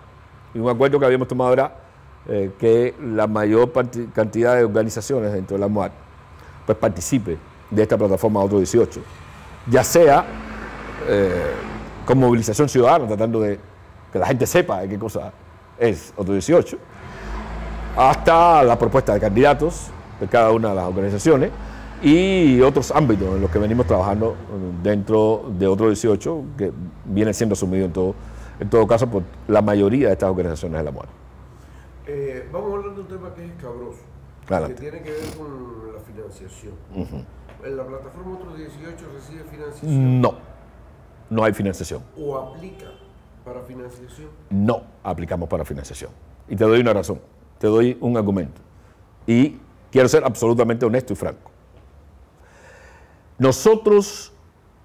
y un acuerdo que habíamos tomado era que la mayor cantidad de organizaciones dentro de la MOAD pues participe de esta plataforma Otro 18, ya sea con movilización ciudadana, tratando de que la gente sepa de qué cosa es Otro 18, hasta la propuesta de candidatos de cada una de las organizaciones y otros ámbitos en los que venimos trabajando dentro de Otro 18, que viene siendo asumido en todo caso por la mayoría de estas organizaciones de la MOAD. Vamos a hablar de un tema que es escabroso, que tiene que ver con la financiación. ¿En la plataforma Otro 18 recibe financiación? No hay financiación. ¿O aplica para financiación? No aplicamos para financiación. Y te doy una razón, te doy un argumento. Y quiero ser absolutamente honesto y franco. Nosotros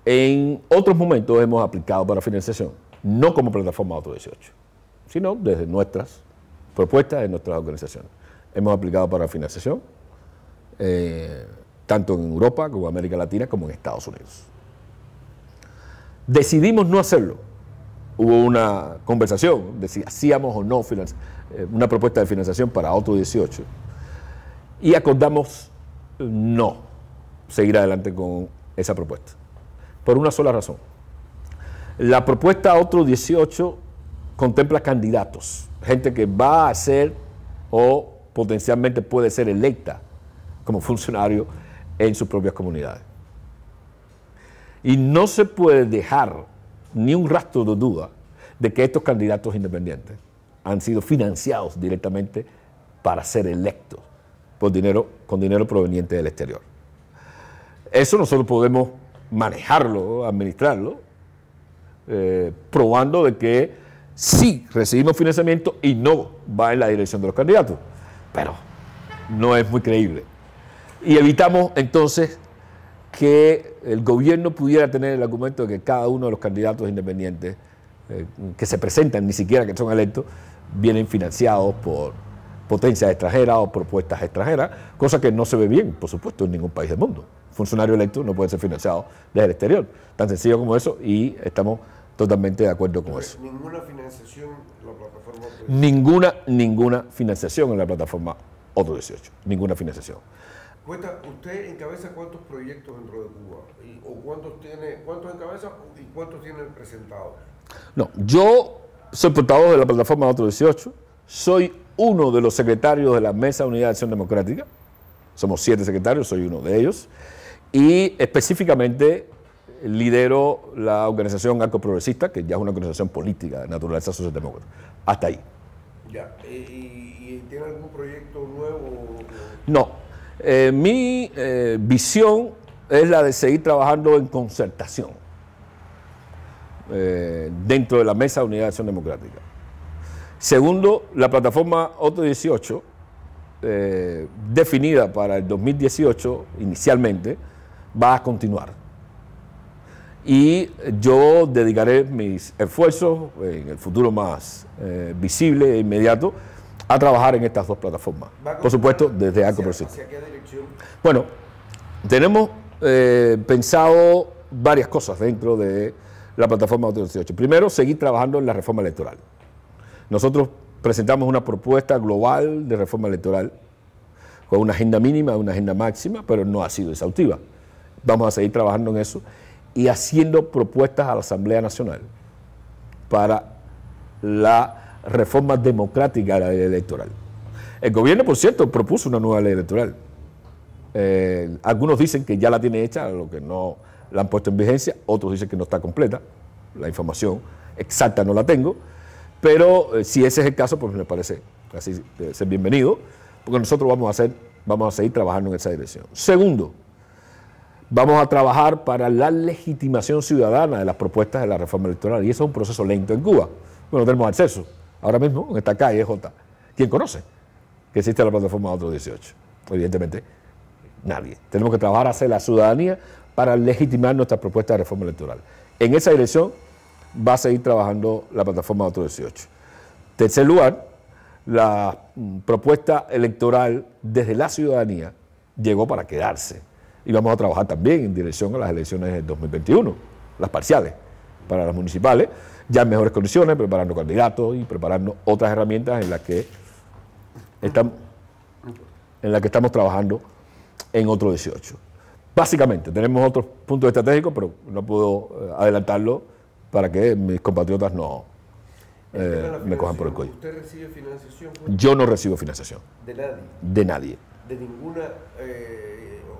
en otros momentos hemos aplicado para financiación, no como plataforma Otro 18, sino desde nuestras propuestas de nuestras organizaciones. Hemos aplicado para financiación, tanto en Europa como en América Latina como en Estados Unidos. Decidimos no hacerlo. Hubo una conversación de si hacíamos o no una propuesta de financiación para Otro 18 y acordamos no seguir adelante con esa propuesta, por una sola razón. La propuesta Otro 18 contempla candidatos, gente que va a ser o potencialmente puede ser electa como funcionario en sus propias comunidades. Y no se puede dejar ni un rastro de duda de que estos candidatos independientes han sido financiados directamente para ser electos con dinero proveniente del exterior. Eso nosotros podemos manejarlo, administrarlo, probando de que sí recibimos financiamiento y no va en la dirección de los candidatos, pero no es muy creíble. Y evitamos entonces que el gobierno pudiera tener el argumento de que cada uno de los candidatos independientes que se presentan, ni siquiera que son electos, vienen financiados por potencias extranjeras o propuestas extranjeras, cosa que no se ve bien, por supuesto, en ningún país del mundo. Funcionario electo no puede ser financiado desde el exterior, tan sencillo como eso, y estamos totalmente de acuerdo con eso. ¿Ninguna financiación en la plataforma? Ninguna financiación en la plataforma Otro 18, ninguna financiación. ¿Usted encabeza cuántos proyectos dentro de Cuba? ¿O cuántos encabeza y cuántos tiene presentados? No, yo soy portavoz de la plataforma Otro 18, soy uno de los secretarios de la Mesa de Unidad de Acción Democrática, somos 7 secretarios, soy uno de ellos, y específicamente lidero la organización Arco Progresista, que ya es una organización política de naturaleza socialdemócrata. Hasta ahí. Ya. ¿Y tiene algún proyecto nuevo? No. Mi visión es la de seguir trabajando en concertación dentro de la Mesa de Unidad de Acción Democrática. Segundo, la plataforma Otro 18, definida para el 2018 inicialmente, va a continuar. Y yo dedicaré mis esfuerzos en el futuro más visible e inmediato a trabajar en estas 2 plataformas. Por supuesto, desde Arco Progresista. ¿Hacia qué dirección? Bueno, tenemos pensado varias cosas dentro de la plataforma Otro 18. Primero, seguir trabajando en la reforma electoral. Nosotros presentamos una propuesta global de reforma electoral con una agenda mínima, una agenda máxima, pero no ha sido exhaustiva. Vamos a seguir trabajando en eso y haciendo propuestas a la Asamblea Nacional para la reforma democrática de la ley electoral. El gobierno, por cierto, propuso una nueva ley electoral. Algunos dicen que ya la tiene hecha, lo que no la han puesto en vigencia, otros dicen que no está completa, la información exacta no la tengo, pero si ese es el caso, pues me parece así debe ser bienvenido, porque nosotros vamos a seguir trabajando en esa dirección. Segundo, vamos a trabajar para la legitimación ciudadana de las propuestas de la reforma electoral, y eso es un proceso lento en Cuba. Bueno, no tenemos acceso. Ahora mismo, en esta calle J, ¿quién conoce que existe la plataforma Otro 18? Evidentemente, nadie. Tenemos que trabajar hacia la ciudadanía para legitimar nuestras propuestas de reforma electoral. En esa dirección va a seguir trabajando la plataforma Otro 18. Tercer lugar, la propuesta electoral desde la ciudadanía llegó para quedarse. Y vamos a trabajar también en dirección a las elecciones del 2021, las parciales, para las municipales, ya en mejores condiciones, preparando candidatos y preparando otras herramientas en las que estamos trabajando en Otro 18. Básicamente, tenemos otros puntos estratégicos, pero no puedo adelantarlo para que mis compatriotas no me cojan por el cuello. ¿Usted recibe financiación? Yo no recibo financiación. ¿De nadie? De nadie. ¿De ninguna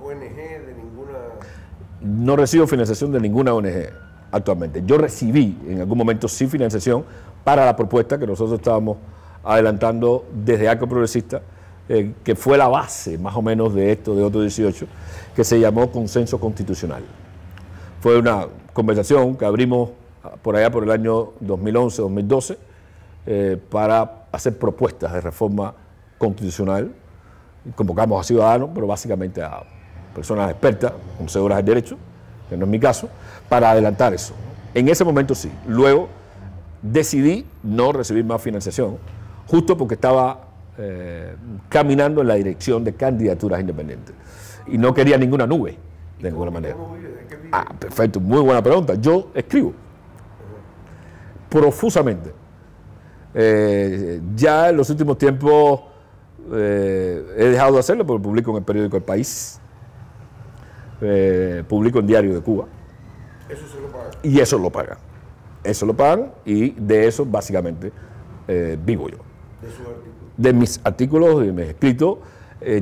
ONG, de ninguna...? No recibo financiación de ninguna ONG actualmente. Yo recibí en algún momento sí financiación para la propuesta que nosotros estábamos adelantando desde Arco Progresista, que fue la base más o menos de esto de Otro 18, que se llamó Consenso Constitucional. Fue una conversación que abrimos por allá por el año 2011-2012 para hacer propuestas de reforma constitucional. Convocamos a ciudadanos, pero básicamente a personas expertas, conocedoras del derecho, que no es mi caso, para adelantar eso. En ese momento sí. Luego decidí no recibir más financiación, justo porque estaba caminando en la dirección de candidaturas independientes. Y no quería ninguna nube, de ninguna manera. ¿Cómo vive? ¿De qué vive? Ah, perfecto, muy buena pregunta. Yo escribo profusamente. Ya en los últimos tiempos he dejado de hacerlo porque publico en el periódico El País, publico en Diario de Cuba. ¿Eso se lo paga? Y eso lo pagan. Eso lo pagan y de eso básicamente vivo yo. ¿De sus artículos? De mis artículos, de mis escritos.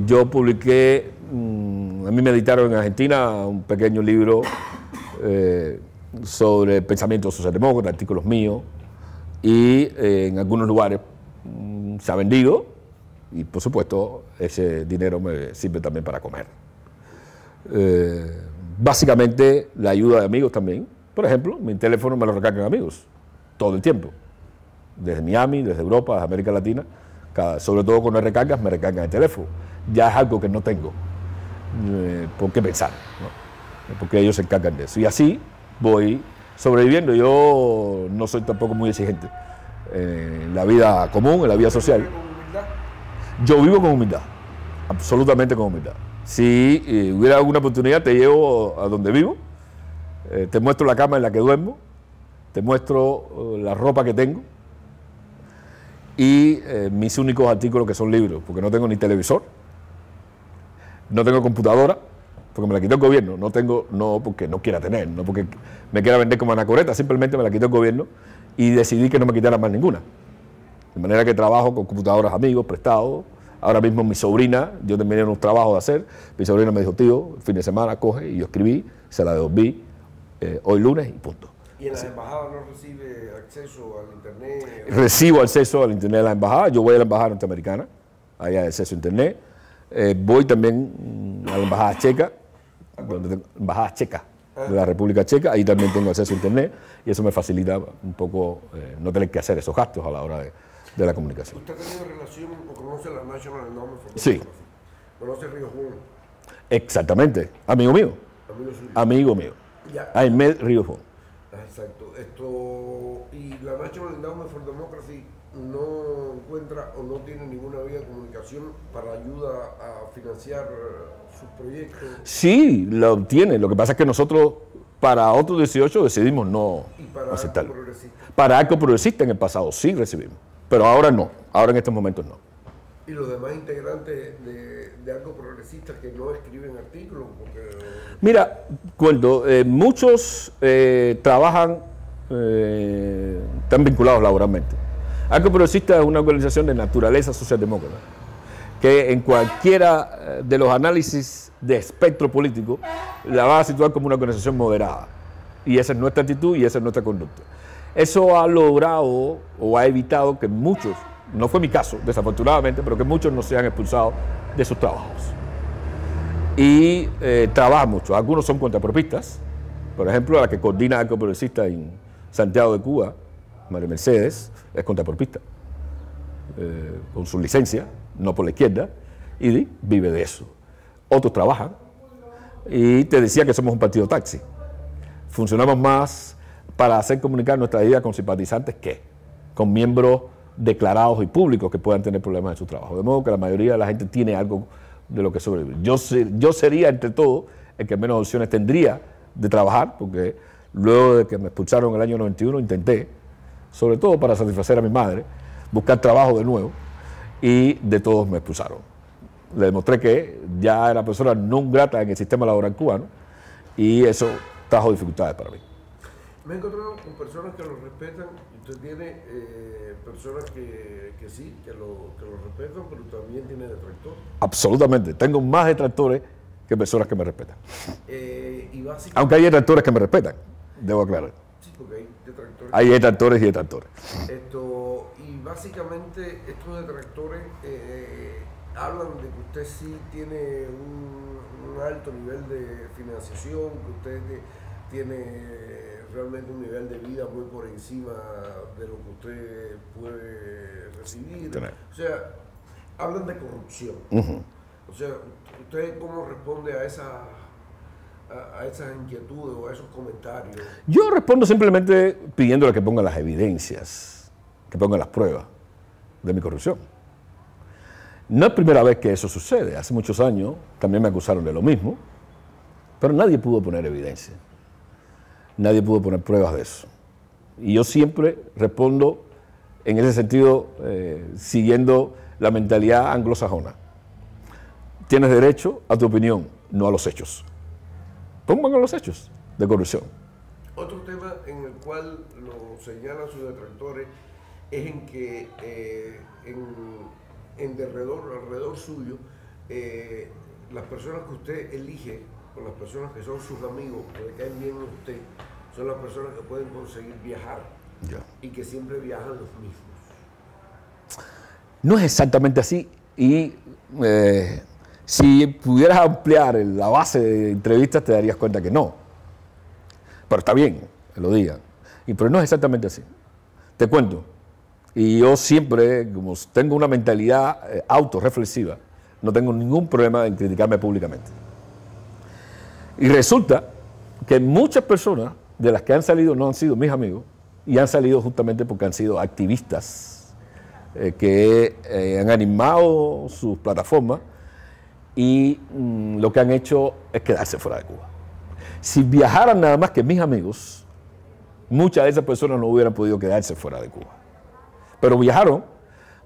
Yo publiqué, a mí me editaron en Argentina un pequeño libro sobre pensamiento socialdemócrata, artículos míos, y en algunos lugares se ha vendido y por supuesto ese dinero me sirve también para comer. Básicamente la ayuda de amigos también. Por ejemplo, mi teléfono me lo recargan amigos todo el tiempo, desde Miami, desde Europa, desde América Latina. Sobre todo cuando recargas, me recargan el teléfono. Ya es algo que no tengo por qué pensar, ¿no? porque ellos se encargan de eso. Y así voy sobreviviendo. Yo no soy tampoco muy exigente en la vida común, en la vida social. Yo vivo con humildad, absolutamente con humildad. Si hubiera alguna oportunidad, te llevo a donde vivo, te muestro la cama en la que duermo, te muestro la ropa que tengo y mis únicos artículos, que son libros, porque no tengo ni televisor, no tengo computadora, porque me la quitó el gobierno, no porque no quiera tener, no porque me quiera vender como anacoreta, simplemente me la quitó el gobierno y decidí que no me quitara más ninguna. De manera que trabajo con computadoras amigos, prestados. Ahora mismo mi sobrina, yo terminé unos trabajos de hacer, mi sobrina me dijo, tío, el fin de semana coge, y yo escribí, se la devolví hoy lunes y punto. ¿Y en las embajadas no recibe acceso al internet? Recibo acceso al internet de la embajada, yo voy a la embajada norteamericana, ahí hay acceso a internet. Voy también a la embajada checa, embajada checa de la República Checa, ahí también tengo acceso a internet y eso me facilita un poco no tener que hacer esos gastos a la hora de la comunicación. ¿Usted ha tenido relación o conoce la National Endowment for Sí. Democracy? ¿Conoce Ríos Juan? Exactamente, amigo mío. Amigo suyo. Amigo mío. Ya. Ahmed Ríos Juan. Exacto. Y la National Endowment for Democracy no encuentra o no tiene ninguna vía de comunicación para ayuda a financiar sus proyectos. Sí, lo obtiene. Lo que pasa es que nosotros, para otros 18, decidimos no aceptarlo. Para Arco Progresista en el pasado sí recibimos, pero ahora no. Ahora en estos momentos no. ¿Y los demás integrantes de Arco Progresistas que no escriben artículos? Porque... Mira, cuento, muchos trabajan, están vinculados laboralmente. Arco Progresista es una organización de naturaleza socialdemócrata, que en cualquiera de los análisis de espectro político la va a situar como una organización moderada. Y esa es nuestra actitud y esa es nuestra conducta. Eso ha logrado o ha evitado que muchos, no fue mi caso, desafortunadamente, pero que muchos no sean expulsados de sus trabajos. Y trabajan mucho. Algunos son contrapropistas. Por ejemplo, la que coordina Arco Progresista en Santiago de Cuba, María Mercedes, es contrapropista, con su licencia, no por la izquierda, y vive de eso. Otros trabajan, y te decía que somos un partido taxi. Funcionamos más para hacer comunicar nuestra idea con simpatizantes que con miembros declarados y públicos que puedan tener problemas en su trabajo. De modo que la mayoría de la gente tiene algo de lo que sobrevivir. Yo sería, entre todos, el que menos opciones tendría de trabajar, porque luego de que me expulsaron en el año 91, intenté, sobre todo para satisfacer a mi madre, buscar trabajo de nuevo, y de todos me expulsaron. Le demostré que ya era persona no grata en el sistema laboral cubano, y eso trajo dificultades para mí. Me he encontrado con personas que lo respetan, y usted tiene personas que sí, que lo respetan, pero también tiene detractores. Absolutamente, tengo más detractores que personas que me respetan. Y básicamente, aunque hay detractores que me respetan, debo aclarar. Sí, porque hay detractores. Hay detractores y detractores. Y básicamente estos detractores hablan de que usted sí tiene un alto nivel de financiación, que usted tiene realmente un nivel de vida muy por encima de lo que usted puede recibir. O sea, hablan de corrupción. O sea, ¿usted cómo responde a esas inquietudes o a esos comentarios? Yo respondo simplemente pidiéndole que pongan las evidencias, que pongan las pruebas de mi corrupción. No es primera vez que eso sucede. Hace muchos años también me acusaron de lo mismo, pero nadie pudo poner evidencia. Nadie pudo poner pruebas de eso. Y yo siempre respondo en ese sentido, siguiendo la mentalidad anglosajona. Tienes derecho a tu opinión, no a los hechos. Pongan a los hechos de corrupción. Otro tema en el cual lo señalan sus detractores es en que alrededor suyo, las personas que usted elige, con las personas que son sus amigos, que le caen bien a usted, son las personas que pueden conseguir viajar y que siempre viajan los mismos. No es exactamente así, y si pudieras ampliar la base de entrevistas te darías cuenta que no. Pero está bien que lo digan, pero no es exactamente así. Te cuento, y yo siempre, como tengo una mentalidad autorreflexiva, no tengo ningún problema en criticarme públicamente. Y resulta que muchas personas de las que han salido no han sido mis amigos y han salido justamente porque han sido activistas que han animado sus plataformas y lo que han hecho es quedarse fuera de Cuba. Si viajaran nada más que mis amigos, muchas de esas personas no hubieran podido quedarse fuera de Cuba. Pero viajaron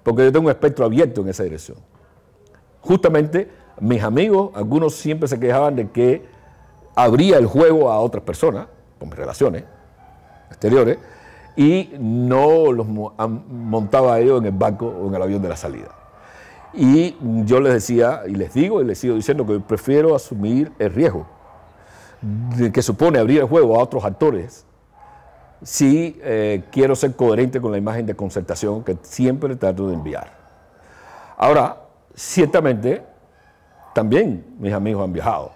porque yo tengo un espectro abierto en esa dirección. Justamente mis amigos, algunos siempre se quejaban de que abría el juego a otras personas, con mis relaciones exteriores, y no los montaba a ellos en el barco o en el avión de la salida. Y yo les decía, y les digo, y les sigo diciendo que prefiero asumir el riesgo de que supone abrir el juego a otros actores si quiero ser coherente con la imagen de concertación que siempre trato de enviar. Ahora, ciertamente, también mis amigos han viajado,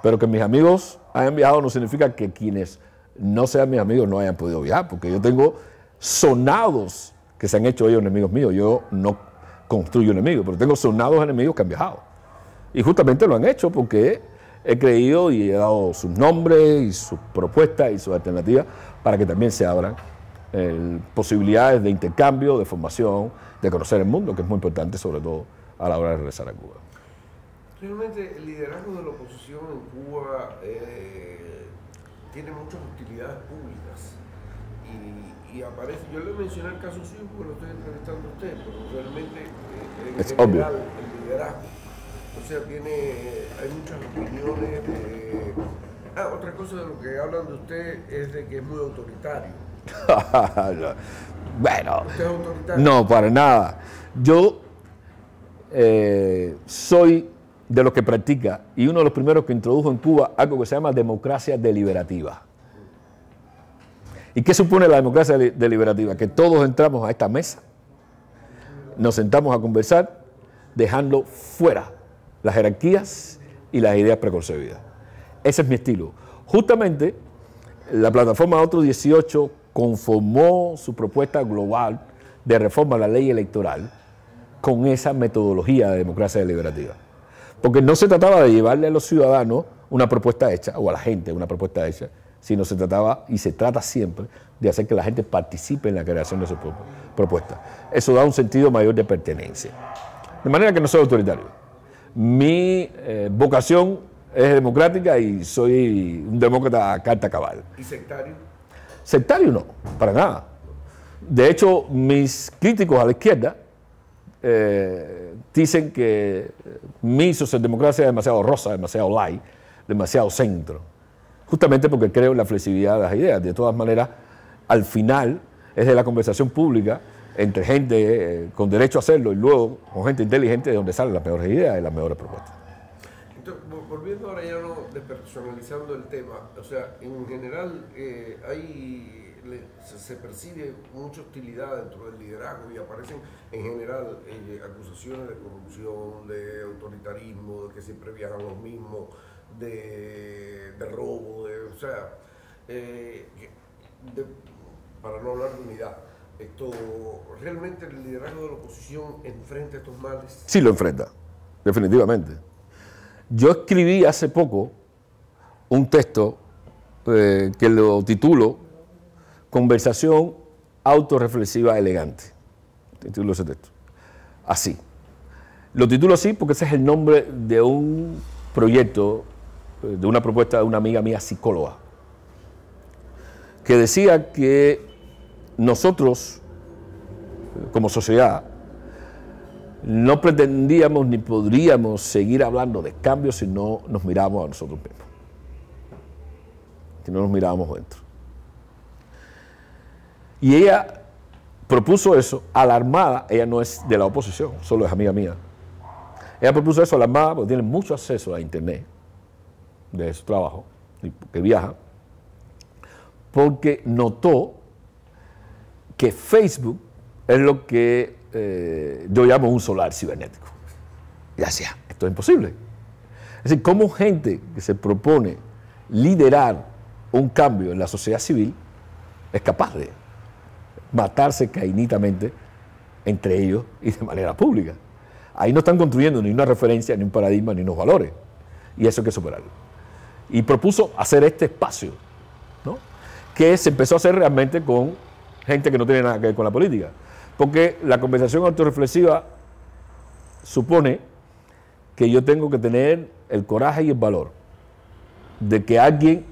pero que mis amigos hayan viajado no significa que quienes no sean mis amigos no hayan podido viajar, porque yo tengo sonados que se han hecho ellos enemigos míos. Yo no construyo enemigos, pero tengo sonados enemigos que han viajado. Y justamente lo han hecho porque he creído y he dado sus nombres y sus propuestas y sus alternativas para que también se abran posibilidades de intercambio, de formación, de conocer el mundo, que es muy importante, sobre todo a la hora de regresar a Cuba. Realmente el liderazgo de la oposición en Cuba tiene muchas utilidades públicas y aparece, yo le mencioné el caso suyo porque lo estoy entrevistando a usted, pero realmente en es general obvio. el liderazgo, o sea, hay muchas opiniones de... otra cosa de lo que hablan de usted es de que es muy autoritario. Bueno, ¿Usted es autoritario? no, para nada. Yo soy de los que practica, y uno de los primeros que introdujo en Cuba algo que se llama democracia deliberativa. ¿Y qué supone la democracia deliberativa? Que todos entramos a esta mesa, nos sentamos a conversar, dejando fuera las jerarquías y las ideas preconcebidas. Ese es mi estilo. Justamente, la plataforma Otro 18 conformó su propuesta global de reforma a la ley electoral con esa metodología de democracia deliberativa. Porque no se trataba de llevarle a los ciudadanos una propuesta hecha, o a la gente una propuesta hecha, sino se trataba, y se trata siempre, de hacer que la gente participe en la creación de su propuesta. Eso da un sentido mayor de pertenencia. De manera que no soy autoritario. Mi vocación es democrática y soy un demócrata a carta cabal. ¿Y sectario? Sectario no, para nada. De hecho, mis críticos a la izquierda dicen que mi socialdemocracia es demasiado rosa, demasiado light, demasiado centro. Justamente porque creo en la flexibilidad de las ideas. De todas maneras, al final es de la conversación pública entre gente con derecho a hacerlo y luego con gente inteligente de donde salen las mejores ideas y las mejores propuestas. Entonces, volviendo ahora ya no despersonalizando el tema, o sea, en general se percibe mucha hostilidad dentro del liderazgo y aparecen en general acusaciones de corrupción, de autoritarismo, de que siempre viajan los mismos, de robo, o sea, para no hablar de unidad. ¿Realmente el liderazgo de la oposición enfrenta estos males? Sí lo enfrenta, definitivamente. Yo escribí hace poco un texto que lo titulo Conversación autorreflexiva elegante. Titulo ese texto. Así. Lo titulo así porque ese es el nombre de un proyecto, de una propuesta de una amiga mía psicóloga, que decía que nosotros, como sociedad, no pretendíamos ni podríamos seguir hablando de cambios si no nos miramos a nosotros mismos, si no nos mirábamos dentro. Y ella propuso eso alarmada. Ella no es de la oposición, solo es amiga mía. Ella propuso eso alarmada porque tiene mucho acceso a internet de su trabajo, que viaja, porque notó que Facebook es lo que yo llamo un solar cibernético. Y decía, esto es imposible. Es decir, cómo gente que se propone liderar un cambio en la sociedad civil es capaz de matarse cainitamente entre ellos y de manera pública. Ahí no están construyendo ni una referencia, ni un paradigma, ni unos valores. Y eso hay que superarlo. y propuso hacer este espacio, ¿no? Que se empezó a hacer realmente con gente que no tiene nada que ver con la política, porque la conversación autorreflexiva supone que yo tengo que tener el coraje y el valor de que alguien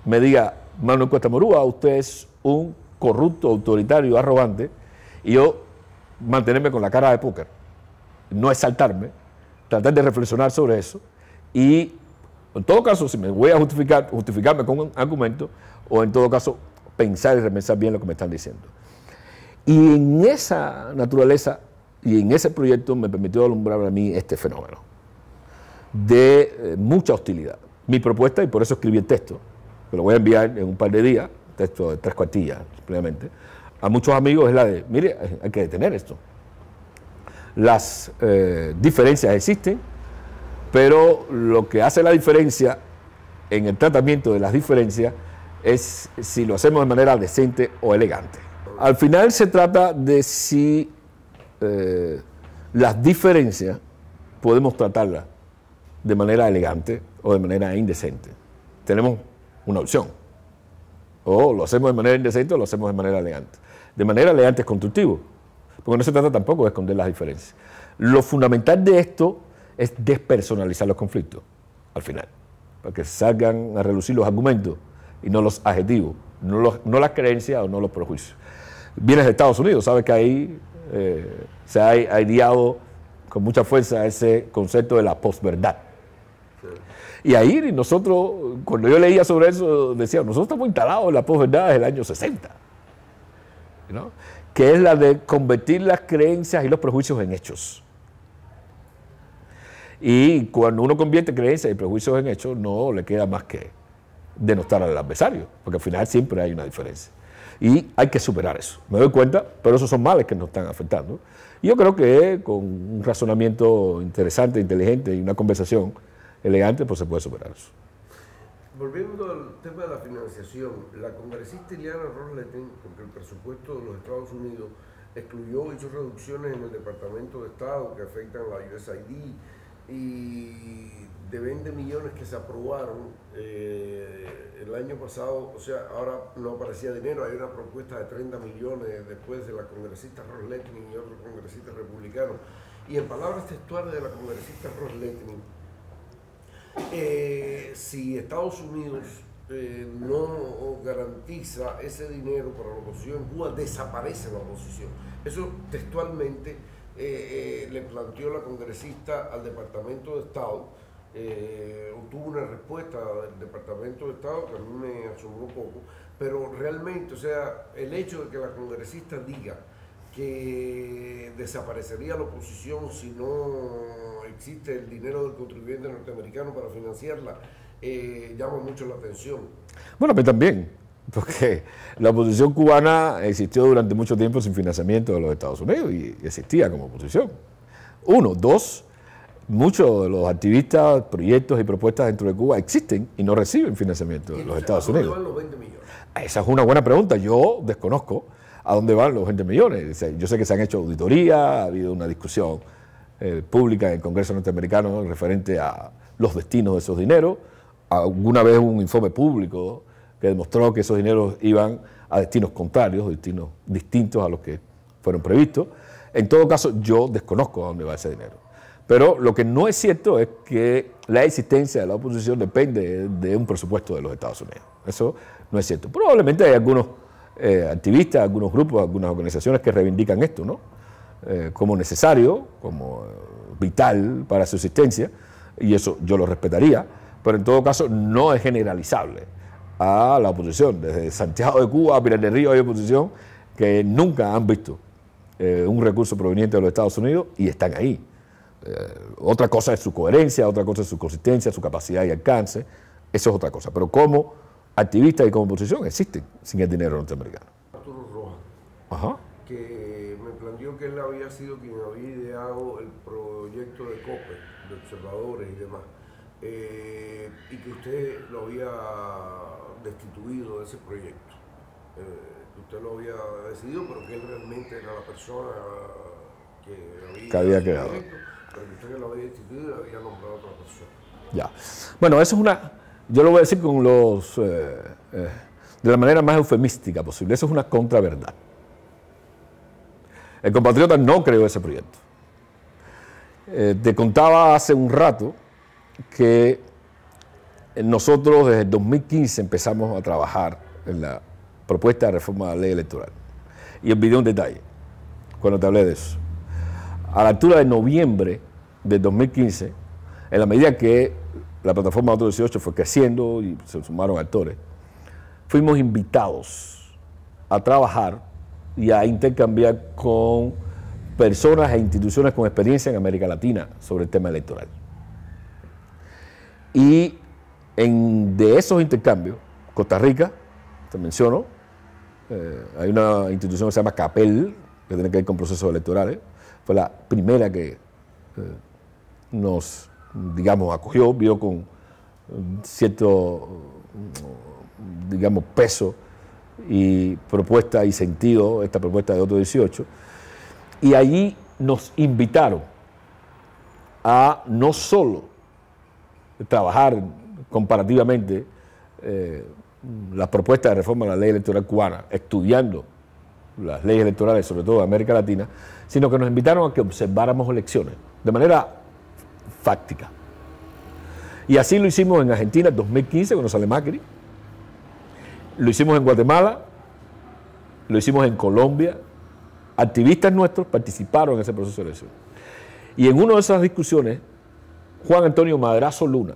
me diga: Manuel Cuesta Morúa, usted es un corrupto, autoritario, arrogante, y yo mantenerme con la cara de póker, no exaltarme, tratar de reflexionar sobre eso, y en todo caso, si me voy a justificarme con un argumento, o en todo caso, pensar y repensar bien lo que me están diciendo. Y en esa naturaleza y en ese proyecto me permitió alumbrar a mí este fenómeno de mucha hostilidad. Mi propuesta, y por eso escribí el texto, que lo voy a enviar en un par de días, texto de 3 cuartillas, simplemente, a muchos amigos, es la de: mire, hay que detener esto. Las diferencias existen, pero lo que hace la diferencia en el tratamiento de las diferencias es si lo hacemos de manera decente o elegante. Al final se trata de si las diferencias podemos tratarlas de manera elegante o de manera indecente. Tenemos una opción: o lo hacemos de manera indecente o lo hacemos de manera elegante. De manera elegante es constructivo, porque no se trata tampoco de esconder las diferencias. Lo fundamental de esto es despersonalizar los conflictos, al final, para que salgan a relucir los argumentos y no los adjetivos, no las creencias o no los prejuicios. Vienes de Estados Unidos, sabes que ahí se ha ideado con mucha fuerza ese concepto de la posverdad. Y ahí nosotros, cuando yo leía sobre eso, decía: nosotros estamos instalados en la posverdad desde el año 60, ¿no? Que es la de convertir las creencias y los prejuicios en hechos. Y cuando uno convierte creencias y prejuicios en hechos, no le queda más que denostar al adversario, porque al final siempre hay una diferencia. Y hay que superar eso. Me doy cuenta, pero esos son males que nos están afectando. Y yo creo que con un razonamiento interesante, inteligente y una conversación elegante, pues se puede superar eso. Volviendo al tema de la financiación, la congresista Ileana Ros-Lehtinen, porque el presupuesto de los Estados Unidos excluyó hizo reducciones en el Departamento de Estado que afectan a la USAID, y de 20 millones que se aprobaron el año pasado, o sea, ahora no aparecía dinero. Hay una propuesta de 30 millones después de la congresista Ros-Lehtinen y otros congresistas republicanos. Y en palabras textuales de la congresista Ros-Lehtinen, si Estados Unidos no garantiza ese dinero para la oposición en Cuba, desaparece la oposición. Eso textualmente le planteó la congresista al Departamento de Estado. Obtuvo una respuesta del Departamento de Estado que a mí me asombró poco, pero realmente, o sea, el hecho de que la congresista diga que desaparecería la oposición si no existe el dinero del contribuyente norteamericano para financiarla, llama mucho la atención. Bueno, pero también, porque la oposición cubana existió durante mucho tiempo sin financiamiento de los Estados Unidos y existía como oposición. Uno. Dos, muchos de los activistas, proyectos y propuestas dentro de Cuba existen y no reciben financiamiento de los Estados Unidos. ¿A dónde van los 20 millones? Esa es una buena pregunta. Yo desconozco a dónde van los 20 millones. Yo sé que se han hecho auditorías, ha habido una discusión pública en el Congreso norteamericano referente a los destinos de esos dineros. Alguna vez hubo un informe público que demostró que esos dineros iban a destinos contrarios, destinos distintos a los que fueron previstos. En todo caso, yo desconozco a dónde va ese dinero. Pero lo que no es cierto es que la existencia de la oposición depende de un presupuesto de los Estados Unidos. Eso no es cierto. Probablemente hay algunos activistas, algunos grupos, algunas organizaciones que reivindican esto, ¿no? Como necesario, como vital para su existencia, y eso yo lo respetaría, pero en todo caso no es generalizable a la oposición. Desde Santiago de Cuba a Pinar del Río hay oposición que nunca han visto un recurso proveniente de los Estados Unidos y están ahí. Otra cosa es su coherencia, otra cosa es su consistencia, su capacidad y alcance, eso es otra cosa, pero como activistas y como oposición existen sin el dinero norteamericano. Arturo Rojas, Ajá. que me planteó que él había sido quien había ideado el proyecto de COPE, de observadores y demás, y que usted lo había destituido de ese proyecto. Usted lo había decidido, pero que él realmente era la persona que había creado. Pero que usted lo había destituido y había nombrado a otra persona. Ya. Bueno, eso es una yo lo voy a decir con de la manera más eufemística posible. Eso es una contraverdad. El compatriota no creó ese proyecto. Te contaba hace un rato que nosotros desde el 2015 empezamos a trabajar en la propuesta de reforma de la ley electoral. Y olvidé un detalle cuando te hablé de eso. A la altura de noviembre del 2015, en la medida que la plataforma Otro 18 fue creciendo y se sumaron actores, fuimos invitados a trabajar y a intercambiar con personas e instituciones con experiencia en América Latina sobre el tema electoral. Y de esos intercambios, Costa Rica, te menciono, hay una institución que se llama CAPEL, que tiene que ver con procesos electorales, fue la primera que nos, digamos, acogió, vio con cierto, digamos, peso y propuesta y sentido esta propuesta de Otro 18, y allí nos invitaron a no solo trabajar comparativamente las propuestas de reforma de la ley electoral cubana, estudiando las leyes electorales, sobre todo de América Latina, sino que nos invitaron a que observáramos elecciones de manera fáctica. Y así lo hicimos en Argentina en 2015, cuando sale Macri, lo hicimos en Guatemala, lo hicimos en Colombia. Activistas nuestros participaron en ese proceso de elección. Y en una de esas discusiones, Juan Antonio Madrazo Luna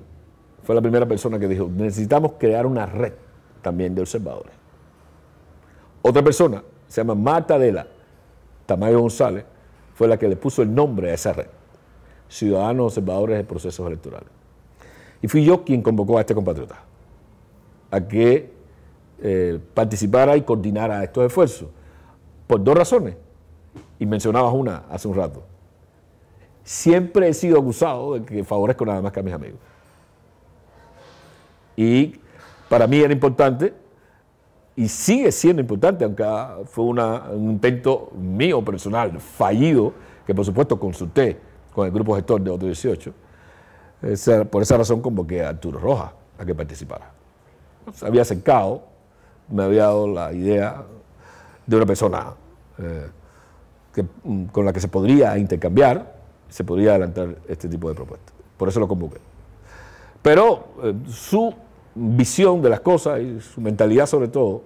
fue la primera persona que dijo: necesitamos crear una red también de observadores. Otra persona, se llama Marta Adela Tamayo González, fue la que le puso el nombre a esa red, Ciudadanos Observadores de Procesos Electorales. Y fui yo quien convocó a este compatriota a que participara y coordinara estos esfuerzos, por dos razones, y mencionabas una hace un rato. Siempre he sido acusado de que favorezco nada más que a mis amigos. Y para mí era importante, y sigue siendo importante, aunque fue un intento mío personal, fallido, que por supuesto consulté con el grupo gestor de Otro 18. Por esa razón convoqué a Arturo Rojas a que participara. Se había acercado, me había dado la idea de una persona con la que se podría intercambiar, se podría adelantar este tipo de propuestas. Por eso lo convoqué. Pero su visión de las cosas y su mentalidad sobre todo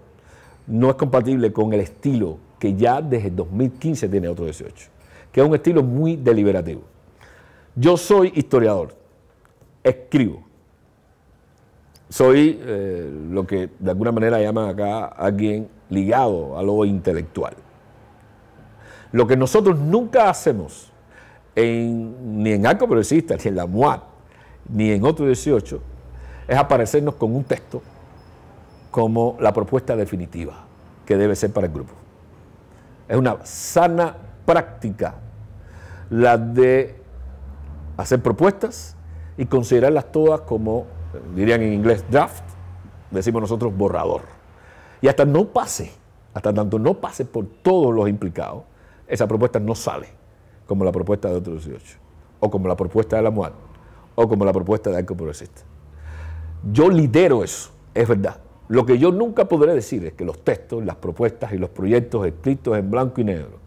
no es compatible con el estilo que ya desde 2015 tiene Otro 18, que es un estilo muy deliberativo. Yo soy historiador, escribo, soy lo que de alguna manera llaman acá alguien ligado a lo intelectual. Lo que nosotros nunca hacemos ni en Arco Progresista, ni en la MUAD, ni en Otro 18, es aparecernos con un texto como la propuesta definitiva que debe ser para el grupo. Es una sana práctica la de hacer propuestas y considerarlas todas como, dirían en inglés, draft, decimos nosotros borrador. Y hasta tanto no pase por todos los implicados, esa propuesta no sale como la propuesta de Otro 18, o como la propuesta de la MUAD, o como la propuesta de Arco Progresista. Yo lidero eso, es verdad. Lo que yo nunca podré decir es que los textos, las propuestas y los proyectos escritos en blanco y negro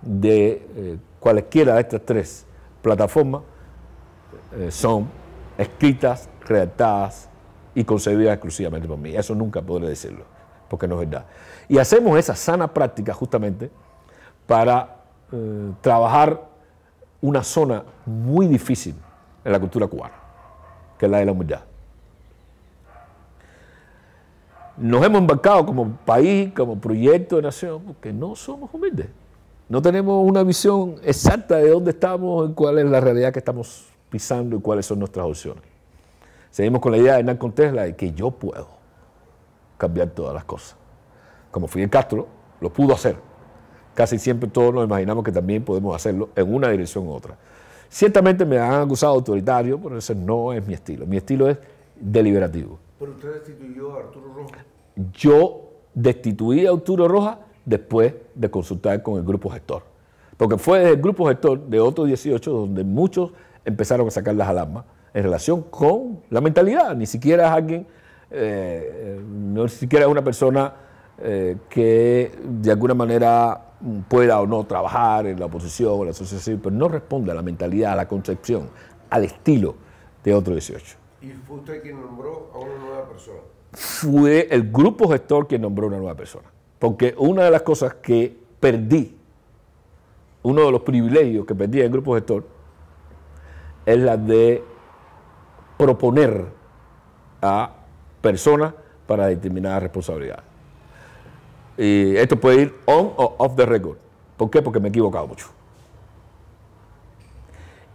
de cualesquiera de estas tres plataformas son escritas, redactadas y concebidas exclusivamente por mí. Eso nunca podré decirlo, porque no es verdad. Y hacemos esa sana práctica justamente para trabajar una zona muy difícil en la cultura cubana, que es la de la humildad. Nos hemos embarcado como país, como proyecto de nación, porque no somos humildes. No tenemos una visión exacta de dónde estamos, cuál es la realidad que estamos pisando y cuáles son nuestras opciones. Seguimos con la idea de Hernán Cortés, la de que yo puedo cambiar todas las cosas. Como Fidel Castro lo pudo hacer. Casi siempre todos nos imaginamos que también podemos hacerlo en una dirección u otra. Ciertamente me han acusado de autoritario, pero ese no es mi estilo. Mi estilo es deliberativo. ¿Pero usted destituyó a Arturo Rojas? Yo destituí a Arturo Rojas después de consultar con el grupo gestor. Porque fue desde el grupo gestor de Otro 18 donde muchos empezaron a sacar las alarmas en relación con la mentalidad. Ni siquiera es alguien, no siquiera es una persona que de alguna manera pueda o no trabajar en la oposición o en la sociedad civil, pero no responde a la mentalidad, a la concepción, al estilo de Otro 18. ¿Y fue usted quien nombró a una nueva persona? Fue el grupo gestor quien nombró una nueva persona. Porque una de las cosas que perdí, uno de los privilegios que perdí en el grupo gestor, es la de proponer a personas para determinadas responsabilidades. Y esto puede ir on o off the record. ¿Por qué? Porque me he equivocado mucho.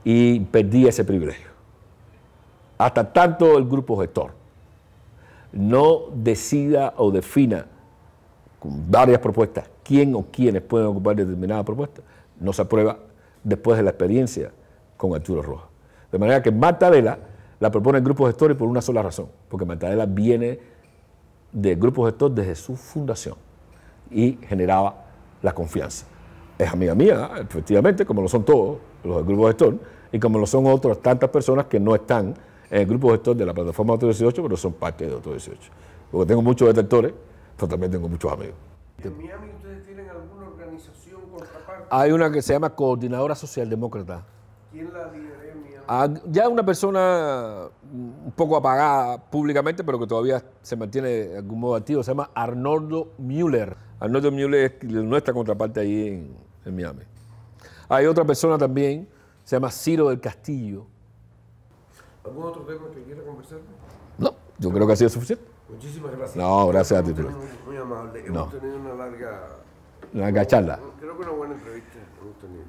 Y perdí ese privilegio. Hasta tanto el grupo gestor no decida o defina con varias propuestas quién o quiénes pueden ocupar determinadas propuestas, no se aprueba después de la experiencia con Arturo Rojas. De manera que Martadela la propone el grupo gestor y por una sola razón, porque Martadela viene del grupo gestor desde su fundación y generaba la confianza. Es amiga mía, efectivamente, como lo son todos los del grupo gestor, y como lo son otras tantas personas que no están en el grupo gestor de la plataforma Otro 18, pero son parte de Otro 18. Porque tengo muchos detractores, pero también tengo muchos amigos. ¿En Miami ustedes tienen alguna organización contraparte? Hay una que se llama Coordinadora Socialdemócrata. ¿Quién la lidera en Miami? Ya una persona un poco apagada públicamente, pero que todavía se mantiene de algún modo activo, se llama Arnoldo Müller. Arnoldo Müller es nuestra contraparte ahí en Miami. Hay otra persona también, se llama Ciro del Castillo. ¿Algún otro tema que quiera conversar? No, yo creo que ha sido suficiente. Muchísimas gracias. No, gracias a ti. Muy amable. Hemos tenido una larga charla. Creo que una buena entrevista hemos tenido.